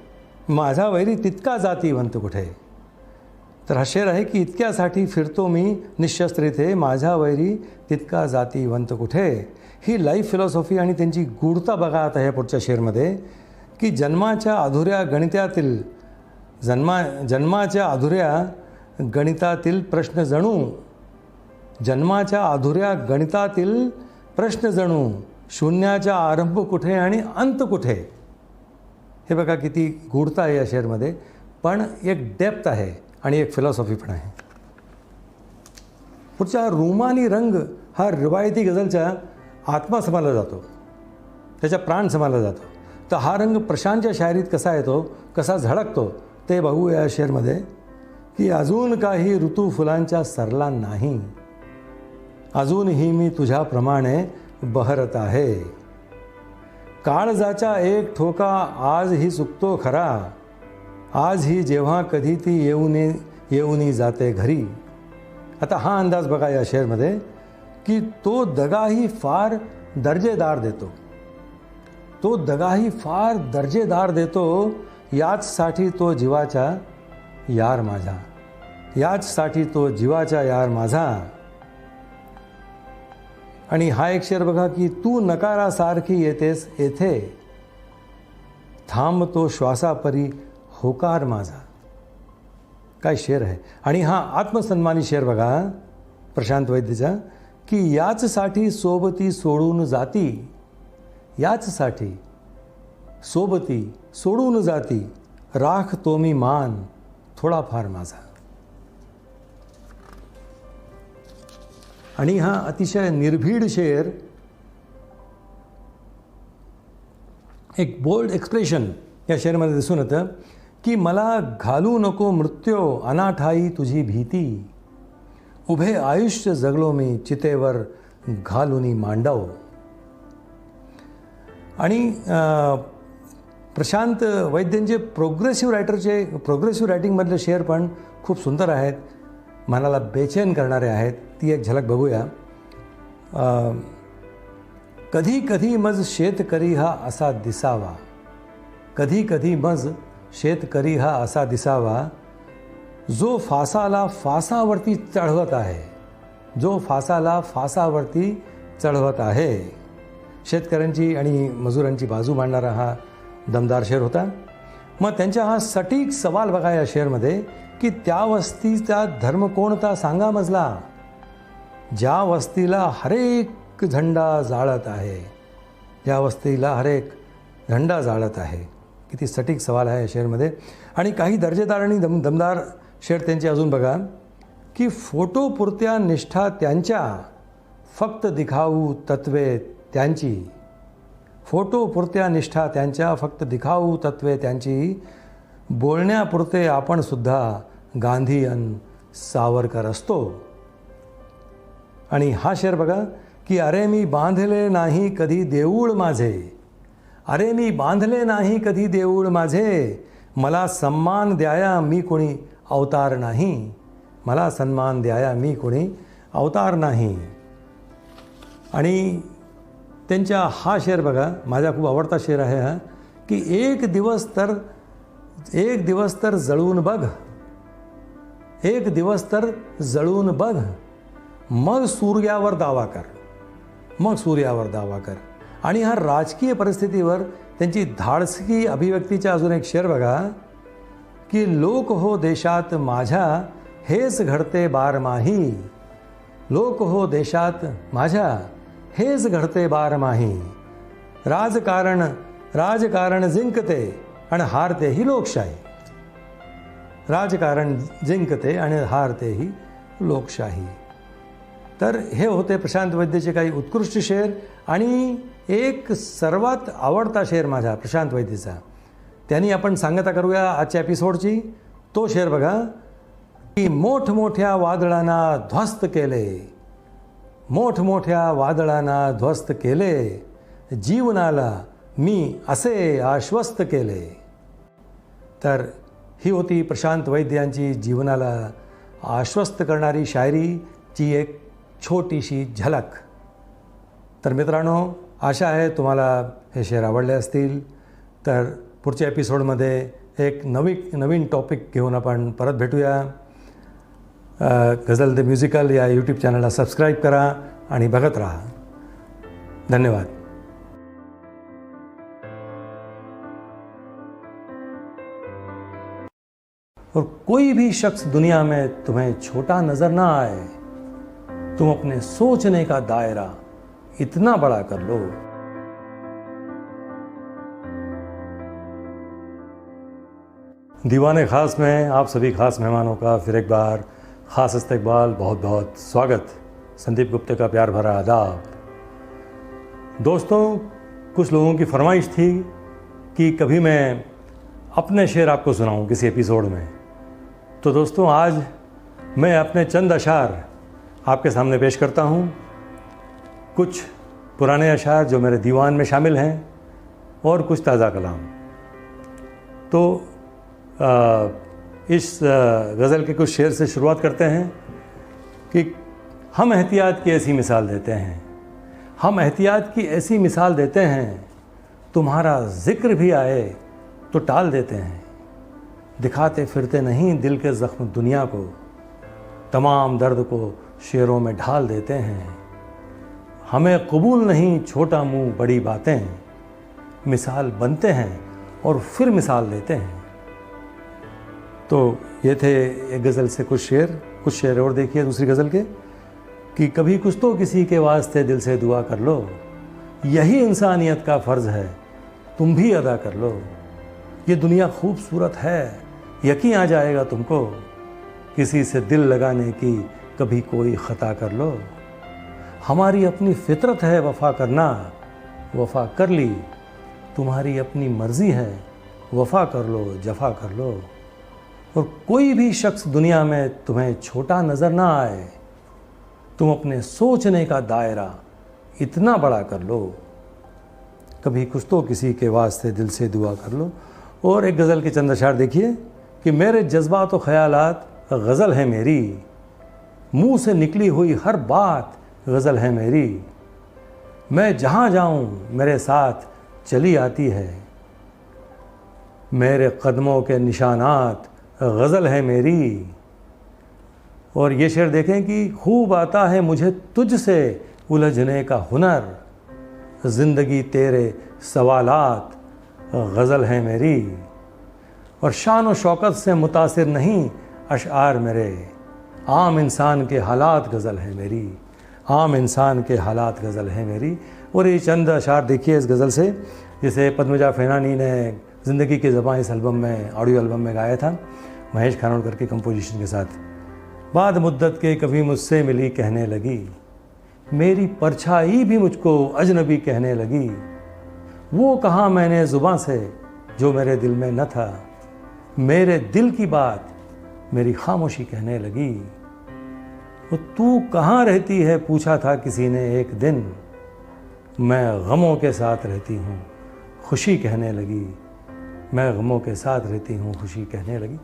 माझा वैरी तितका जातीवंत कुठे. तर हा शेर आहे की इतक्यासाठी फिरतो मी निशस्त्र इथे, माझा वैरी तितका जातीवंत कुठे. ही लाईफ फिलॉसॉफी आणि त्यांची गूढता बघा आता ह्या पुढच्या शेरमध्ये की जन्माच्या अधुऱ्या गणितातील प्रश्न जणू, जन्माच्या अधुऱ्या गणितातील प्रश्न जणू, शून्याचा आरंभ कुठे आणि अंत कुठे. हे बघा किती गूढता आहे या शेरमध्ये, पण एक डेप्थ आहे आणि एक फिलॉसॉफी पण आहे. पुढचा रुमानी रंग हा रिवायती गझलचा आत्मा समजला जातो, त्याचा प्राण समजला जातो. तर हा रंग प्रशांतच्या शायरीत कसा येतो, कसा झळकतो ते बघू या शेरमध्ये, की अजून काही ऋतू फुलांच्या सरला नाही, अजूनही मी तुझ्याप्रमाणे बहरत आहे. काळजाचा एक ठोका आजही चुकतो खरा, आजही जेव्हा कधी ती येऊनी जाते घरी. आता हा अंदाज बघा या शेरमध्ये, की तो दगाही फार दर्जेदार देतो, तो दगाही फार दर्जेदार देतो, याचसाठी तो जीवाचा यार माझा, याचसाठी तो जीवाचा यार माझा. आणि हा एक शेर बघा, की तू नकारासारखी येतेस येथे, थांबतो श्वासापरी होकार माझा. काय शेर आहे. आणि हा आत्मसन्मानी शेर बघा प्रशांत वैद्यचा, की याचसाठी सोबती सोडून जाती, याचसाठी सोबती सोडून जाती, राखतो मी मान थोडाफार माझा. आणि हा अतिशय निर्भीड शेर, एक बोल्ड एक्सप्रेशन या शेरमध्ये दिसून येतं, की मला घालू नको मृत्यू अनाठाई तुझी भीती, उभे आयुष्य जगलो मी चितेवर घालूनी मांडव. आणि प्रशांत वैद्यांचे प्रोग्रेसिव्ह रायटिंगमधले शेर पण खूप सुंदर आहेत, मनाला बेचैन करणारे आहेत. ती एक झलक बघूया. कधी कधी मज शेतकरी हा असा दिसावा, कधी कधी मज शेतकरी हा असा दिसावा, जो फासाला फासावरती चढवत आहे, जो फासाला फासावरती चढवत आहे. शेतकऱ्यांची आणि मजुरांची बाजू मांडणारा हा दमदार शेर होता. मग त्यांचा हा सटीक सवाल बघा या शेरमध्ये, की त्या वस्तीचा धर्म कोणता सांगा मजला, ज्या वस्तीला हरेक झंडा जाळत आहे, ज्या वस्तीला हरेक झंडा जाळत आहे. किती सटीक सवाल आहे या शेरमध्ये. आणि काही दर्जेदार आणि दमदार शेर त्यांचे अजून बघा, की फोटोपुरत्या निष्ठा त्यांच्या, फक्त दिखाऊ तत्वे त्यांची, फोटोपुरत्या निष्ठा त्यांच्या, फक्त दिखाऊ तत्वे त्यांची, बोलण्यापुरते आपण सुद्धा गांधी अन सावरकर असतो. आणि हा शेर बघा, की अरे मी बांधले नाही कधी देऊळ माझे, अरे मी बांधले नाही कधी देऊळ माझे, मला सन्मान द्याया मी कोणी अवतार नाही, मला सन्मान द्याया मी कोणी अवतार नाही. आणि त्यांचा हा शेर बघा, माझा खूप आवडता शेर आहे हा, की एक दिवस तर जळून बघ, एक दिवस तर जळून बघ, मग सूर्यावर दावा कर, मग सूर्यावर दावा कर. आणि हा राजकीय परिस्थितीवर त्यांची धाडसी अभिव्यक्तीचा अजून एक शेर बघा, की लोक हो देशात माझ्या हेच घडते बारमाही, लोक हो देशात माझ्या हेच घडते बारमाही, राजकारण जिंकते आणि हारते ही लोकशाही, राजकारण जिंकते आणि हारते ही लोकशाही. तर हे होते प्रशांत वैद्यचे काही उत्कृष्ट शेर. आणि एक सर्वात आवडता शेर माझा प्रशांत वैद्यचा, त्यांनी आपण सांगता करूया आजच्या एपिसोडची. तो शेर बघा, की मोठमोठ्या वादळांना ध्वस्त केले, मोठमोठ्या वादळांना ध्वस्त केले, जीवनाला मी असे आश्वस्त केले. तर ही होती प्रशांत वैद्य यांची जीवनाला आश्वस्त करणारी शायरीची एक छोटीशी झलक. तर मित्रांनो, आशा आहे तुम्हाला हे शेर आवडले असतील. तर पुढच्या एपिसोडमध्ये एक नवीन टॉपिक घेऊन आपण परत भेटूया. गझल द म्युझिकल या यूट्यूब चॅनलला सबस्क्राईब करा आणि बघत राहा. धन्यवाद. और कोई भी शख्स दुनिया में तुम्हें छोटा नजर ना आए, तुम अपने सोचने का दायरा इतना बड़ा कर लो. दीवाने खास में आप सभी खास मेहमानों का फिर एक बार खास इस्तकबाल, बहुत बहुत स्वागत. संदीप गुप्ते का प्यार भरा आदाब. दोस्तों, कुछ लोगों की फरमाइश थी कि कभी मैं अपने शेर आपको सुनाऊं किसी एपिसोड में। तो दोस्तों, आज मैं अपने चंद अशार आपके सामने पेश करता हूं। कुछ पुराने अशार जो मेरे दीवान में शामिल हैं और कुछ ताज़ा कलाम। तो इस गज़ल के कुछ शेर से शुरुआत करते हैं कि हम एहतियात की ऐसी मिसाल देते हैं, हम एहतियात की ऐसी मिसाल देते हैं, तुम्हारा ज़िक्र भी आए तो टाल देते हैं। दिखाते फिरते नहीं दिल के ज़ख्म दुनिया को, तमाम दर्द को शेरों में ढाल देते हैं। हमें कबूल नहीं छोटा मुंह बड़ी बातें, मिसाल बनते हैं और फिर मिसाल देते हैं। तो ये थे एक गज़ल से कुछ शेर और देखिए दूसरी गज़ल के कि कभी कुछ तो किसी के वास्ते दिल से दुआ कर लो, यही इंसानियत का फ़र्ज़ है तुम भी अदा कर लो। ये दुनिया खूबसूरत है, यकीन आ जाएगा तुमको, किसी से दिल लगाने की कभी कोई ख़ता कर लो। हमारी अपनी फितरत है वफ़ा करना, वफ़ा कर ली, तुम्हारी अपनी मर्ज़ी है वफ़ा कर लो, जफ़ा कर लो। और कोई भी शख्स दुनिया में तुम्हें छोटा नज़र ना आए, तुम अपने सोचने का दायरा इतना बड़ा कर लो। कभी कुछ तो किसी के वास्ते दिल से दुआ कर लो। और एक गज़ल के चंद अशार देखिए कि मेरे जज्बात व ख़यालात गज़ल है मेरी, मुँह से निकली हुई हर बात गज़ल है मेरी। मैं जहाँ जाऊँ मेरे साथ चली आती है, मेरे कदमों के निशानात गज़ल है मेरी। और ये शेर देखें कि खूब आता है मुझे तुझसे उलझने का हुनर, ज़िंदगी तेरे सवालात गज़ल है मेरी। और शान व शौकत से मुतासिर नहीं अशआर मेरे, आम इंसान के हालात गज़ल है मेरी, आम इंसान के हालात गज़ल है मेरी। और ये चंद अशार देखिए इस गज़ल से, जिसे पद्मजा फैनानी ने ज़िंदगी की ज़बां इस एल्बम में, ऑडियो एल्बम में गाया था महेश खानोलकर के कंपोजिशन के साथ। बाद मुद्दत के कभी मुझसे मिली कहने लगी, मेरी परछाई भी मुझको अजनबी कहने लगी। वो कहा मैंने ज़ुबां से जो मेरे दिल में न था, मेरे दिल की बात मेरी खामोशी कहने लगी। वो तू कहाँ रहती है पूछा था किसी ने एक दिन, मैं गमों के साथ रहती हूँ खुशी कहने लगी, मैं गमों के साथ रहती हूँ खुशी कहने लगी।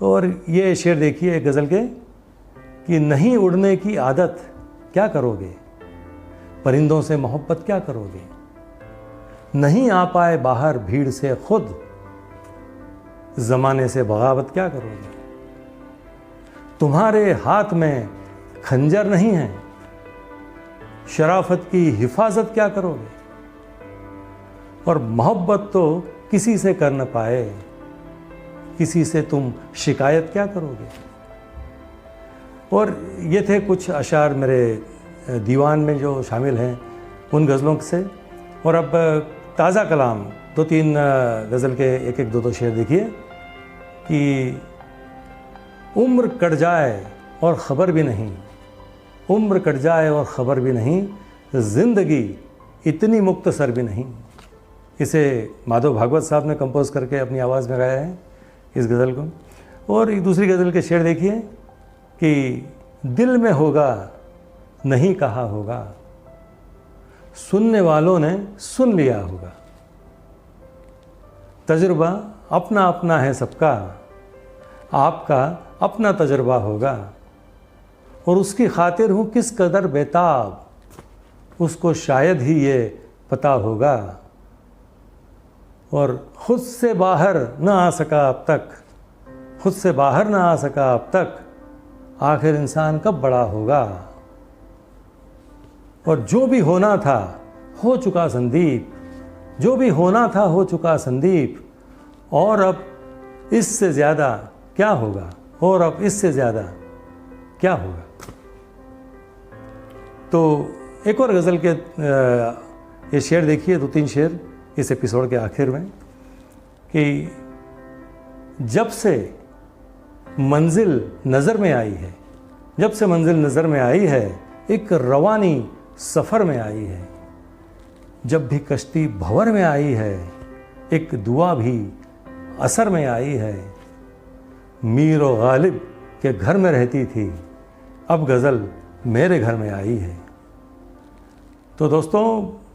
और ये शेर देखिए गज़ल के कि नहीं उड़ने की आदत क्या करोगे, परिंदों से मोहब्बत क्या करोगे, नहीं आ पाए बाहर भीड़ से खुद, ज़माने से बगावत क्या करोगे। तुम्हारे हाथ में खंजर नहीं है, शराफत की हिफाजत क्या करोगे। और मोहब्बत तो किसी से कर न पाए, किसी से तुम शिकायत क्या करोगे। और ये थे कुछ अशार मेरे दीवान में जो शामिल हैं उन गज़लों से। और अब ताज़ा कलाम दो तीन गज़ल के एक एक दो दो शेर देखिए कि उम्र कट जाए और ख़बर भी नहीं, उम्र कट जाए और ख़बर भी नहीं, ज़िंदगी इतनी मुख्तसर भी नहीं। इसे माधव भागवत साहब ने कंपोज़ करके अपनी आवाज़ में गाया है इस गज़ल को। और एक दूसरी गज़ल के शेर देखिए कि दिल में होगा नहीं कहा होगा, सुनने वालों ने सुन लिया होगा। तजुर्बा अपना अपना है सबका, आपका अपना तजुर्बा होगा। और उसकी खातिर हूँ किस कदर बेताब, उसको शायद ही ये पता होगा। और ख़ुद से बाहर ना आ सका अब तक, खुद से बाहर ना आ सका अब तक, आखिर इंसान कब बड़ा होगा। और जो भी होना था हो चुका संदीप, जो भी होना था हो चुका संदीप, और अब इससे ज़्यादा क्या होगा, और अब इससे ज़्यादा क्या होगा। तो एक और गज़ल के ये शेर देखिए, दो तीन शेर इस एपिसोड के आखिर में कि जब से मंजिल नज़र में आई है, जब से मंजिल नज़र में आई है, एक रवानी सफ़र में आई है। जब भी कश्ती भंवर में आई है, एक दुआ भी असर में आई है। मीर और गालिब के घर में रहती थी, अब गज़ल मेरे घर में आई है। तो दोस्तों,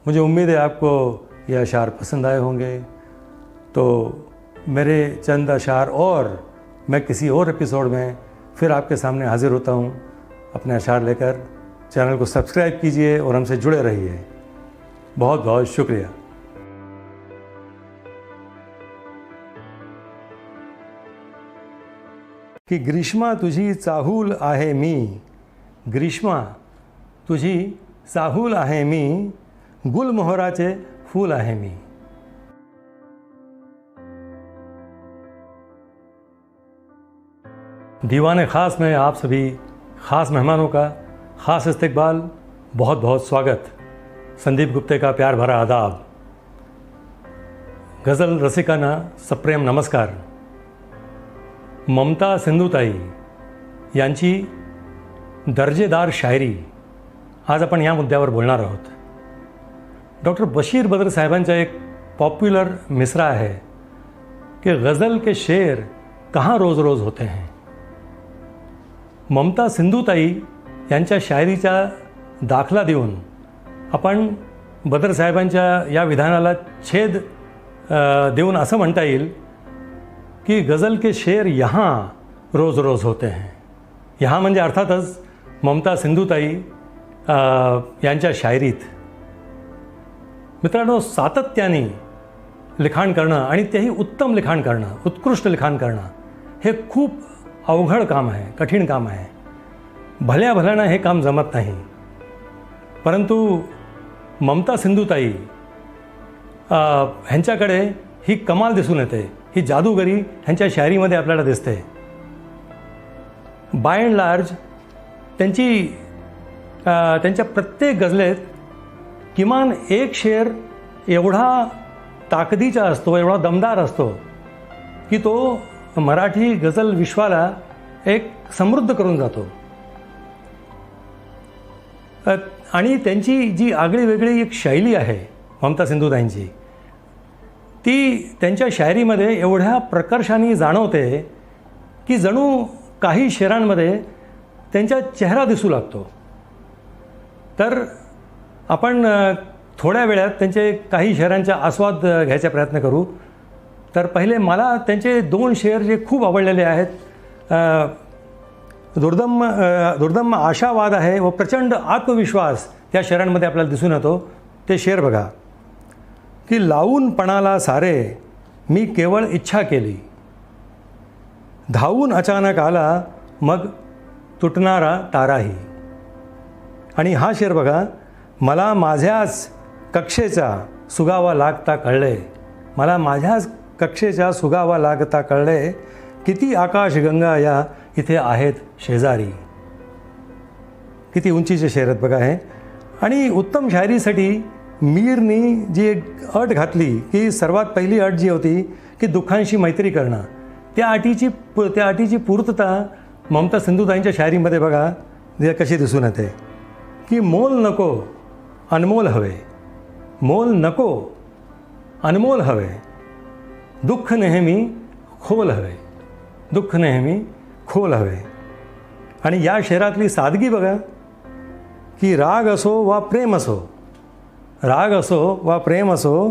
मुझे उम्मीद है आपको ये अशार पसंद आए होंगे। तो मेरे चंद अशार और मैं किसी और एपिसोड में फिर आपके सामने हाजिर होता हूँ अपने अशार लेकर। चैनल को सब्सक्राइब कीजिए और हमसे जुड़े रहिए। बहुत बहुत शुक्रिया। की ग्रीष्मा तुझी चाहूल आहे मी, ग्रीष्मा तुझी चाहूल आहे मी, गुलमोहराचे फूल आहे मी। दीवाने ख़ास में आप सभी ख़ास मेहमानों का ख़ास इस्तकबाल, बहुत बहुत स्वागत। संदीप गुप्ते का प्यार भरा आदाब। गज़ल रसिकांना सप्रेम नमस्कार। ममता सिंधुताई यांची दर्जेदार शायरी आज आपण या मुद्द्यावर बोलणार आहोत। डॉक्टर बशीर बद्र साहेबांचा एक पॉप्युलर मिसरा है कि गज़ल के शेर कहाँ रोज़ रोज़ होते हैं। ममता सिंधुताई यांच्या शायरीचा दाखला देऊन आपण बद्र साहेबांच्या या विधानाला छेद देऊन असं म्हणता येईल की गज़ल के शेर यहाँ रोज़ रोज़ होते हैं। यहाँ म्हणजे अर्थातच ममता सिंधुताई यांच्या शायरीत। मित्रांनो, सातत्याने लिखाण करणं आणि तेही उत्तम लिखाण करणं, उत्कृष्ट लिखाण करणं हे खूप अवघड काम आहे, कठीण काम आहे। भल्या भल्यानं हे काम जमत नाही। परंतु ममता सिंधुताई ह्यांच्याकडे ही कमाल दिसून येते, ही जादूगरी ह्यांच्या शायरीमध्ये आपल्याला दिसते। बाय अँड लार्ज त्यांच्या प्रत्येक गझलेत किमान एक शेर एवढा ताकदीचा असतो, एवढा दमदार असतो की तो मराठी गझल विश्वाला एक समृद्ध करून जातो। आणि त्यांची जी आगळी वेगळी एक शैली आहे ममता सिंधुताईंची, ती त्यांच्या शायरीमध्ये एवढ्या प्रकर्षाने जाणवते की जणू काही शेरांमध्ये त्यांचा चेहरा दिसू लागतो। तर आपण थोड्या वेळात त्यांचे काही शेरांचा आस्वाद घ्यायचा प्रयत्न करू। तर पहिले मला त्यांचे दोन शेर जे खूप आवडलेले आहेत, दुर्दम आशावाद आहे व प्रचंड आत्मविश्वास त्या शेरांमध्ये आपल्याला दिसून येतो। ते शेर बघा की लावून पणाला सारे मी केवळ इच्छा केली, धावून अचानक आला मग तुटणारा ताराही। आणि हा शेर बघा, मला माझ्याच कक्षेचा सुगावा लागता कळले, मला माझ्याच कक्षेचा सुगावा लागता कळले, किती आकाशगंगा या इथे आहेत शेजारी। किती उंचीचे शेर आहेत बघा हे। आणि उत्तम शायरीसाठी मीरनी जी एक अट घातली की सर्वात पहिली अट जी होती की दुःखांशी मैत्री करणं, त्या अटीची पूर्तता ममता सिंधुताईंच्या शायरीमध्ये बघा कशी दिसून येते की मोल नको अनमोल हवे, मोल नको अनमोल हवे, दुःख नेहमी खोल हवे, दुःख नेहमी खोल हवे। आणि या शेरातली सादगी बघा की राग असो वा प्रेम असो, राग असो वा प्रेम असो,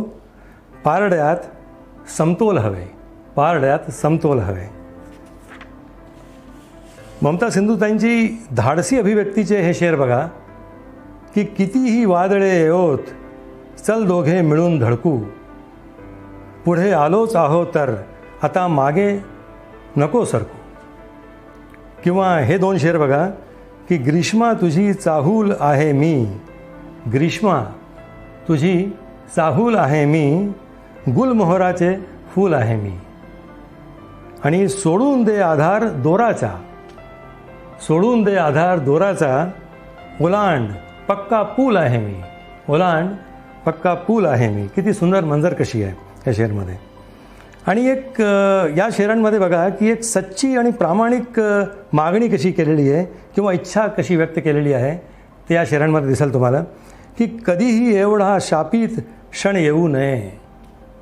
पारड्यात समतोल हवे, पारड्यात समतोल हवे। ममता सिंधुताईंची धाडसी अभिव्यक्तीचे हे शेर बघा की कितीही वादळे येवोत चल दोघे मिळून धडकू, पुढे आलोच आहो तर आता मागे नको सरकू। किंवा हे दोन शेर बघा की ग्रीष्मा तुझी चाहूल आहे मी, ग्रीष्मा तुझी चाहूल आहे मी, गुलमोहराचे फूल आहे मी। आणि सोडून दे आधार दोराचा, सोडून दे आधार दोराचा, ओलांड पक्का पूल आहे मी, ओलांड पक्का पूल आहे मी। किती सुंदर मंजर कशी आहे या शेरमध्ये। आणि एक या शेरांमध्ये बघा की एक सच्ची आणि प्रामाणिक मागणी कशी केलेली आहे किंवा इच्छा कशी व्यक्त केलेली आहे ते या शेरांमध्ये दिसेल तुम्हाला की कधीही एवढा शापित क्षण येऊ नये,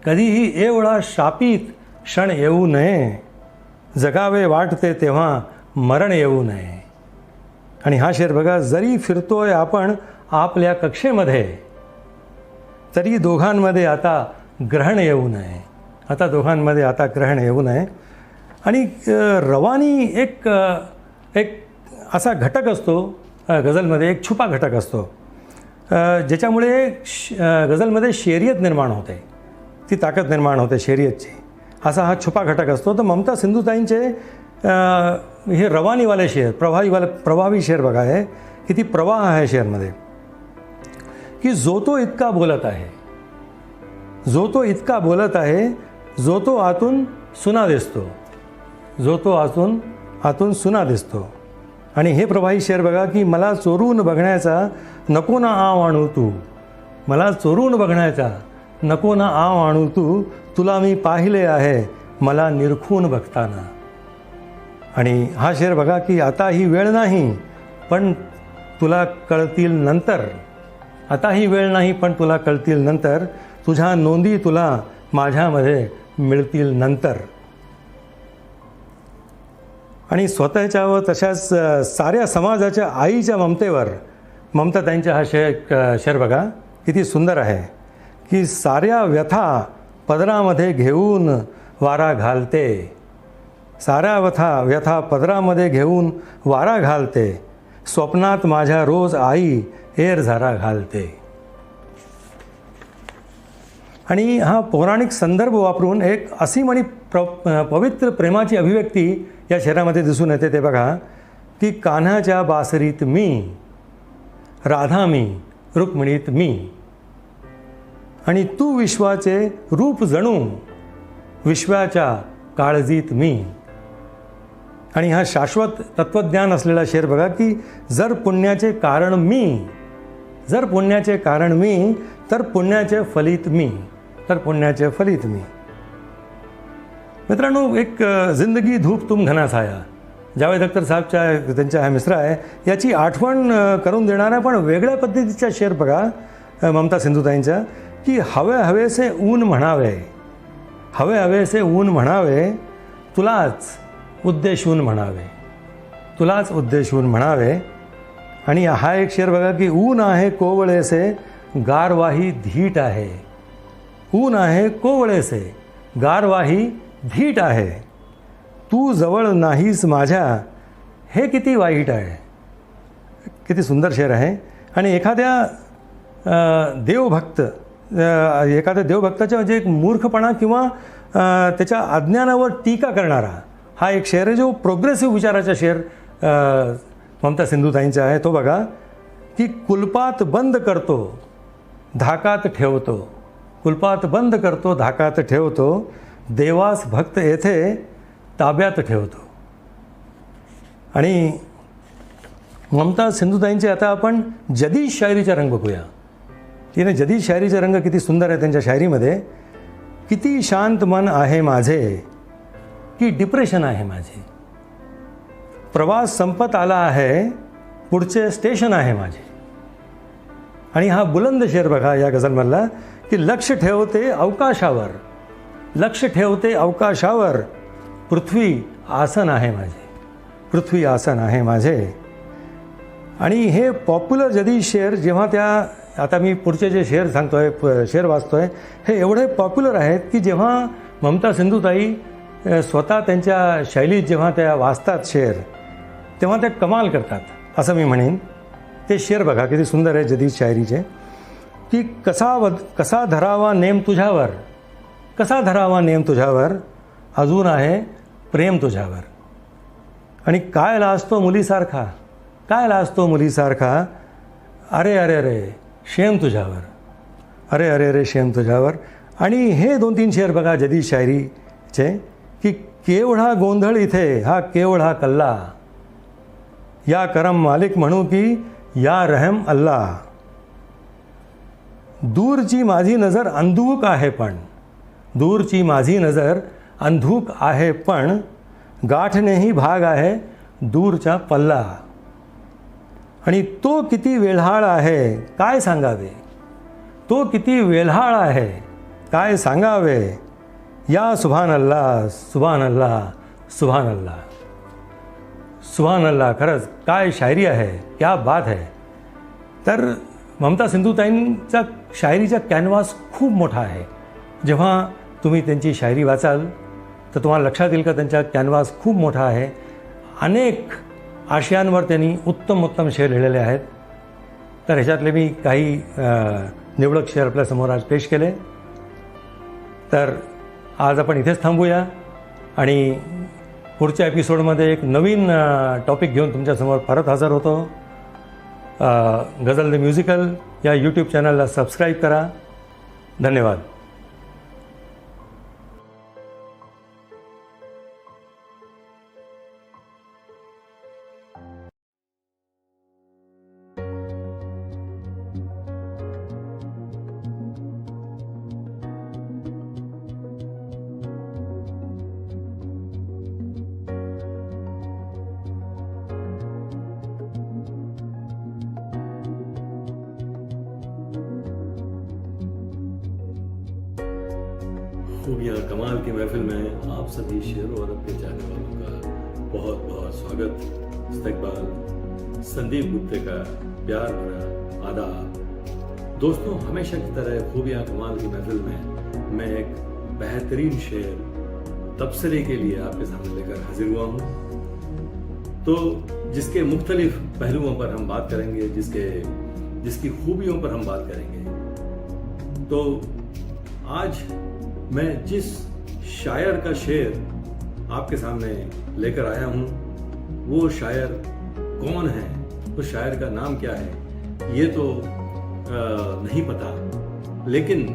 कधीही एवढा शापित क्षण येऊ नये, जगावे वाटते तेव्हा मरण येऊ नये. आणि हा शेर बघा, जरी फिरतोय आपण आपल्या कक्षेमध्ये, तरी दोघांमध्ये आता ग्रहण येऊ नये. आता दोघांमध्ये आता ग्रहण येऊ नये. आणि रवानी एक असा घटक असतो गझलमध्ये, एक छुपा घटक असतो ज्याच्यामुळे गझलमध्ये शेरियत निर्माण होते, ती ताकद निर्माण होते शेरियतची. असा हा छुपा घटक असतो. तर ममता सिंधुताईंचे हे रवानीवाले शेर, प्रभावी शेर बघा आहे, किती प्रवाह आहे शेरमध्ये. की जो तो इतका बोलत आहे, जो तो इतका बोलत आहे, जो तो आतून सुना दिसतो, जो तो आतून सुना दिसतो. आणि हे प्रभावी शेर बघा की मला चोरून बघण्याचा नको ना आव आणू तू, मला चोरून बघण्याचा नको ना आव आणू तू, तुला मी पाहिले आहे मला निरखून बघताना. आणि हा शेर बघा की आता ही वेळ नाही पण तुला कळतील नंतर, आता ही वेळ नाही पण तुला कळतील नंतर, तुझ्या नोंदी तुला माझ्यामध्ये मिळतील नंतर. आणि स्वतःच्या व तशाच साऱ्या समाजाच्या आईच्या ममतेवर ममता त्यांच्या हा शेर बघा किती सुंदर आहे. की साऱ्या व्यथा पदरामध्ये घेऊन वारा घालते, साऱ्या व्यथा पदरामध्ये घेऊन वारा घालते, स्वप्नात माझ्या रोज आई एर झरा घालते. आणि हा पौराणिक संदर्भ वापरून एक असीम आणि पवित्र प्रेमाची अभिव्यक्ती या शेरामध्ये दिसून येते. ते बघा की कान्हाच्या बासरीत मी, राधा मी, रुक्मिणीत मी, आणि तू विश्वाचे रूप जणू, विश्वाच्या काळजीत मी. आणि हा शाश्वत तत्त्वज्ञान असलेला शेर बघा की जर पुण्याचे कारण मी, जर पुण्याचे कारण मी, तर पुण्याचे फलित मी, तर पुण्याचे फलित मी. मित्रांनो, एक जिंदगी धूप तुम घना छाया, जावेद अख्तर साहेबच्या त्यांच्या हा मिसरा आहे, याची आठवण करून देणारा पण वेगळ्या पद्धतीचा शेर बघा ममता सिंधुताईंच्या. की हवे हवेसे ऊन म्हणावे, हवे हवेसे ऊन म्हणावे, तुलाच उद्देशून म्हणावे, तुलाच उद्देशून म्हणावे. आणि हा एक शेर बघा की ऊन आहे कोवळेसे, गारवाही धीट आहे, ऊन आहे कोवळेसे, गारवाही धीट आहे, तू जवळ नाहीस माझ्या, हे किती वाईट आहे. किती सुंदर शेर आहे. आणि एखाद्या देवभक्ताच्या म्हणजे एक मूर्खपणा किंवा त्याच्या अज्ञानावर टीका करणारा हा एक शेर आहे, जो प्रोग्रेसिव्ह विचाराचा शेर ममता सिंधुताईंचा आहे. तो बघा की कुलपात बंद करतो धाकात ठेवतो, कुलपात बंद करतो धाकात ठेवतो, देवास भक्त येथे ताब्यात ठेवतो. आणि ममता सिंधुताईंचे आता आपण जदीद शायरीचा रंग बघूया. तिने जदीद शायरीचा रंग किती सुंदर आहे त्यांच्या शायरीमध्ये. किती शांत मन आहे माझे, की डिप्रेशन आहे माझे, प्रवास संपत आला आहे, पुढचे स्टेशन आहे माझे. आणि हा बुलंद शेर बघा या गझलमधला की लक्ष ठेवते अवकाशावर, लक्ष ठेवते अवकाशावर, पृथ्वी आसन आहे माझे, पृथ्वी आसन आहे माझे. आणि हे पॉप्युलर जदीद शेर जेव्हा त्या, आता मी पुढचे जे शेर सांगतोय, शेर वाचतोय, हे एवढे पॉप्युलर आहेत की जेव्हा ममता सिंधुताई स्वतः त्यांच्या शैलीत जेव्हा त्या वाचतात शेर, तेव्हा त्या कमाल करतात असं मी म्हणेन. ते शेर बघा किती सुंदर आहे जदीद शायरीचे. की कसा धरावा नेम तुझ्यावर, कसा धरावा नेम तुझ्यावर, अजून आहे प्रेम तुझ्यावर. आणि काय लाजतो मुलीसारखा, काय लाजतो मुलीसारखा, अरे अरे अरे शेम तुझ्यावर, अरे अरे अरे शेम तुझ्यावर. आणि हे 2-3 शेर बघा जदीद शायरीचे. की केवढा गोंधळ इथे हा केवढा कल्ला, या करम मालिक म्हणू की या रहम अल्लाह, दूरची माझी नजर अंधूक आहे पण, दूरची माझी नजर अंधूक आहे पण, गाठणेही भाग आहे दूरचा पल्ला. आणि तो किती वेल्हाळ आहे काय सांगावे, तो किती वेल्हाळ आहे काय सांगावे, या सुभान अल्लाह सुभान अल्लाह सुभान अल्लाह सुभान अल्लाह. खरंच काय शायरी आहे, क्या बात आहे. तर ममता सिंधुताईंचा शायरीचा कॅनव्हास खूप मोठा आहे. जेव्हा तुम्ही त्यांची शायरी वाचाल तर तुम्हाला लक्षात येईल का त्यांचा कॅनव्हास खूप मोठा आहे. अनेक आशयांवर त्यांनी उत्तम उत्तम शेर लिहिलेले आहेत. तर ह्याच्यातले मी काही निवडक शेर आपल्यासमोर आज पेश केले. तर आज आपण इथेच थांबूया आणि पुढच्या एपिसोडमध्ये एक नवीन टॉपिक घेऊन तुमच्यासमोर परत हजर होतो. गझल द म्युझिकल या यूट्यूब चॅनलला सबस्क्राईब करा. धन्यवाद. खूबियाँ कमाल की महफिल में आप सभी शेरों और अपने चाहने वालों का बहुत बहुत स्वागत, इस्तकबाल. संदीप गुप्ते का प्यार भरा आदाब. दोस्तों, हमेशा की तरह खूबियाँ कमाल की महफिल में मैं एक बेहतरीन शेर तबसरे के लिए आपके सामने लेकर हाजिर हुआ हूँ. तो जिसके मुख्तलिफ पहलुओं पर हम बात करेंगे, जिसकी खूबियों पर हम बात करेंगे. तो आज मैं जिस शायर का शेर आपके सामने लेकर आया हूँ वो शायर कौन है, उस शायर का नाम क्या है ये तो नहीं पता, लेकिन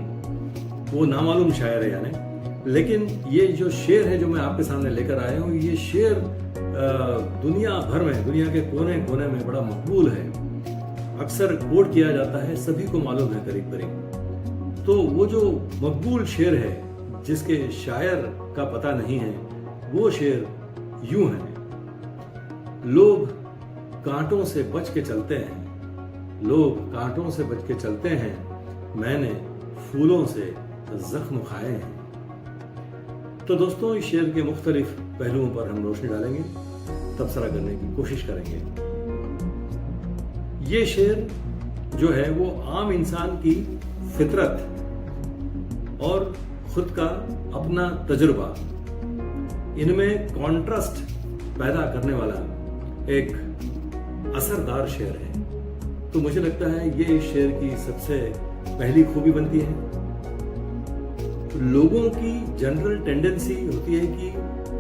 वो नामालूम शायर है यानी. लेकिन ये जो शेर है जो मैं आपके सामने लेकर आया हूँ, ये शेर दुनिया भर में, दुनिया के कोने कोने में बड़ा मकबूल है. अक्सर कोट किया जाता है, सभी को मालूम है करीब करीब. तो वो जो मकबूल शेर है जिसके शायर का पता नहीं है, वो शेर यूं है. लोग कांटों से बच के चलते हैं, लोग कांटों से बच के चलते हैं, मैंने फूलों से जख्म खाए हैं. तो दोस्तों, इस शेर के मुख्तलिफ पहलुओं पर हम रोशनी डालेंगे, तबसरा करने की कोशिश करेंगे. ये शेर जो है वो आम इंसान की फितरत और खुद का अपना तजुर्बा, इनमें कॉन्ट्रास्ट पैदा करने वाला एक असरदार शेर है. तो मुझे लगता है ये इस शेर की सबसे पहली खूबी बनती है. लोगों की जनरल टेंडेंसी होती है कि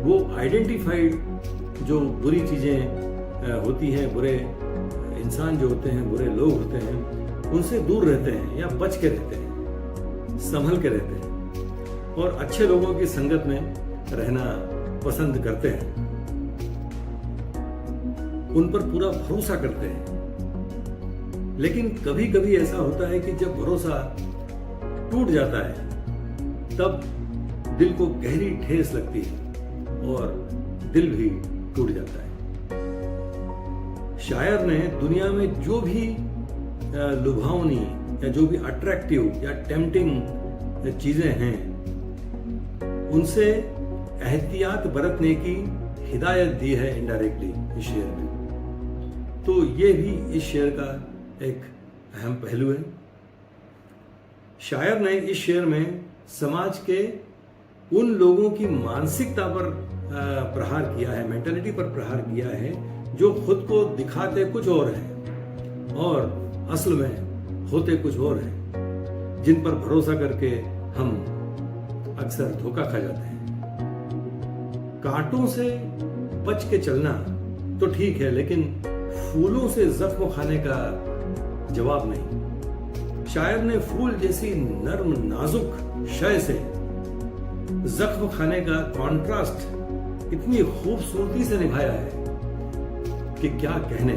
वो आइडेंटिफाइड जो बुरी चीजें होती हैं, बुरे इंसान जो होते हैं, बुरे लोग होते हैं, उनसे दूर रहते हैं या बच के रहते हैं, संभल के रहते हैं और अच्छे लोगों की संगत में रहना पसंद करते हैं, उन पर पूरा भरोसा करते हैं. लेकिन कभी कभी ऐसा होता है कि जब भरोसा टूट जाता है तब दिल को गहरी ठेस लगती है और दिल भी टूट जाता है. शायर ने दुनिया में जो भी लुभावनी या जो भी अट्रैक्टिव या टेम्पटिंग चीजें हैं, उनसे एहतियात बरतने की हिदायत दी है इनडायरेक्टली इस शेर में. तो ये भी इस शेर का एक अहम पहलू है. शायर ने इस शेर में समाज के उन लोगों की मानसिकता पर प्रहार किया है, मेंटालिटी पर प्रहार किया है, जो खुद को दिखाते कुछ और हैं और असल में होते कुछ और हैं, जिन पर भरोसा करके हम अक्सर धोखा खा जाते हैं. कांटों से बच के चलना तो ठीक है, लेकिन फूलों से जख्म खाने का जवाब नहीं. शायर ने फूल जैसी नर्म नाजुक शय से जख्म खाने का कॉन्ट्रास्ट इतनी खूबसूरती से निभाया है कि क्या कहने.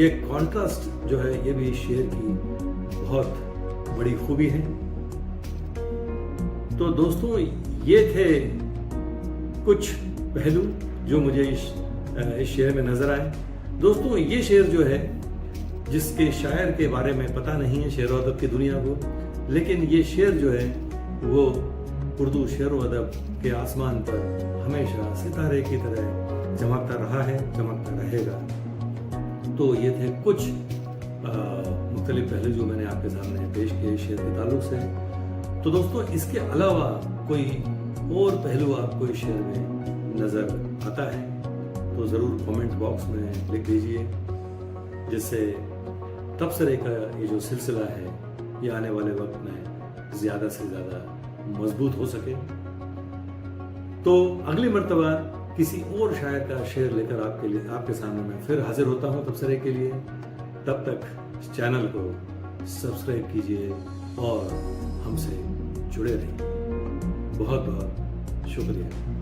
ये कॉन्ट्रास्ट जो है ये भी शेर की बहुत बड़ी खूबी है. तो दोस्तों, ये थे कुछ पहलू जो मुझे इस शेर में नजर आए. दोस्तों, ये शेर जो है जिसके शायर के बारे में पता नहीं है शेर और अदब की दुनिया को, लेकिन ये शेर जो है वो उर्दू शेर व अदब के आसमान पर हमेशा सितारे की तरह चमकता रहा है, चमकता रहेगा। तो ये थे कुछ मुख्तलिफ पहलू जो मैंने आपके सामने पेश किए शेर के ताल्लुक से। तो दोस्तों, इसके अलावा कोई और पहलू आपको इस शेर में नज़र आता है तो ज़रूर कमेंट बॉक्स में लिख दीजिए, जिससे तबसरे का ये जो सिलसिला है ये आने वाले वक्त में ज़्यादा से ज़्यादा मजबूत हो सके। तो अगली मर्तबा किसी और शायर का शेर लेकर आपके सामने मैं फिर हाजिर होता हूँ तबसरे के लिए। तब तक इस चैनल को सब्सक्राइब कीजिए और हमसे जुड़े रहिए। बहुत बहुत शुक्रिया।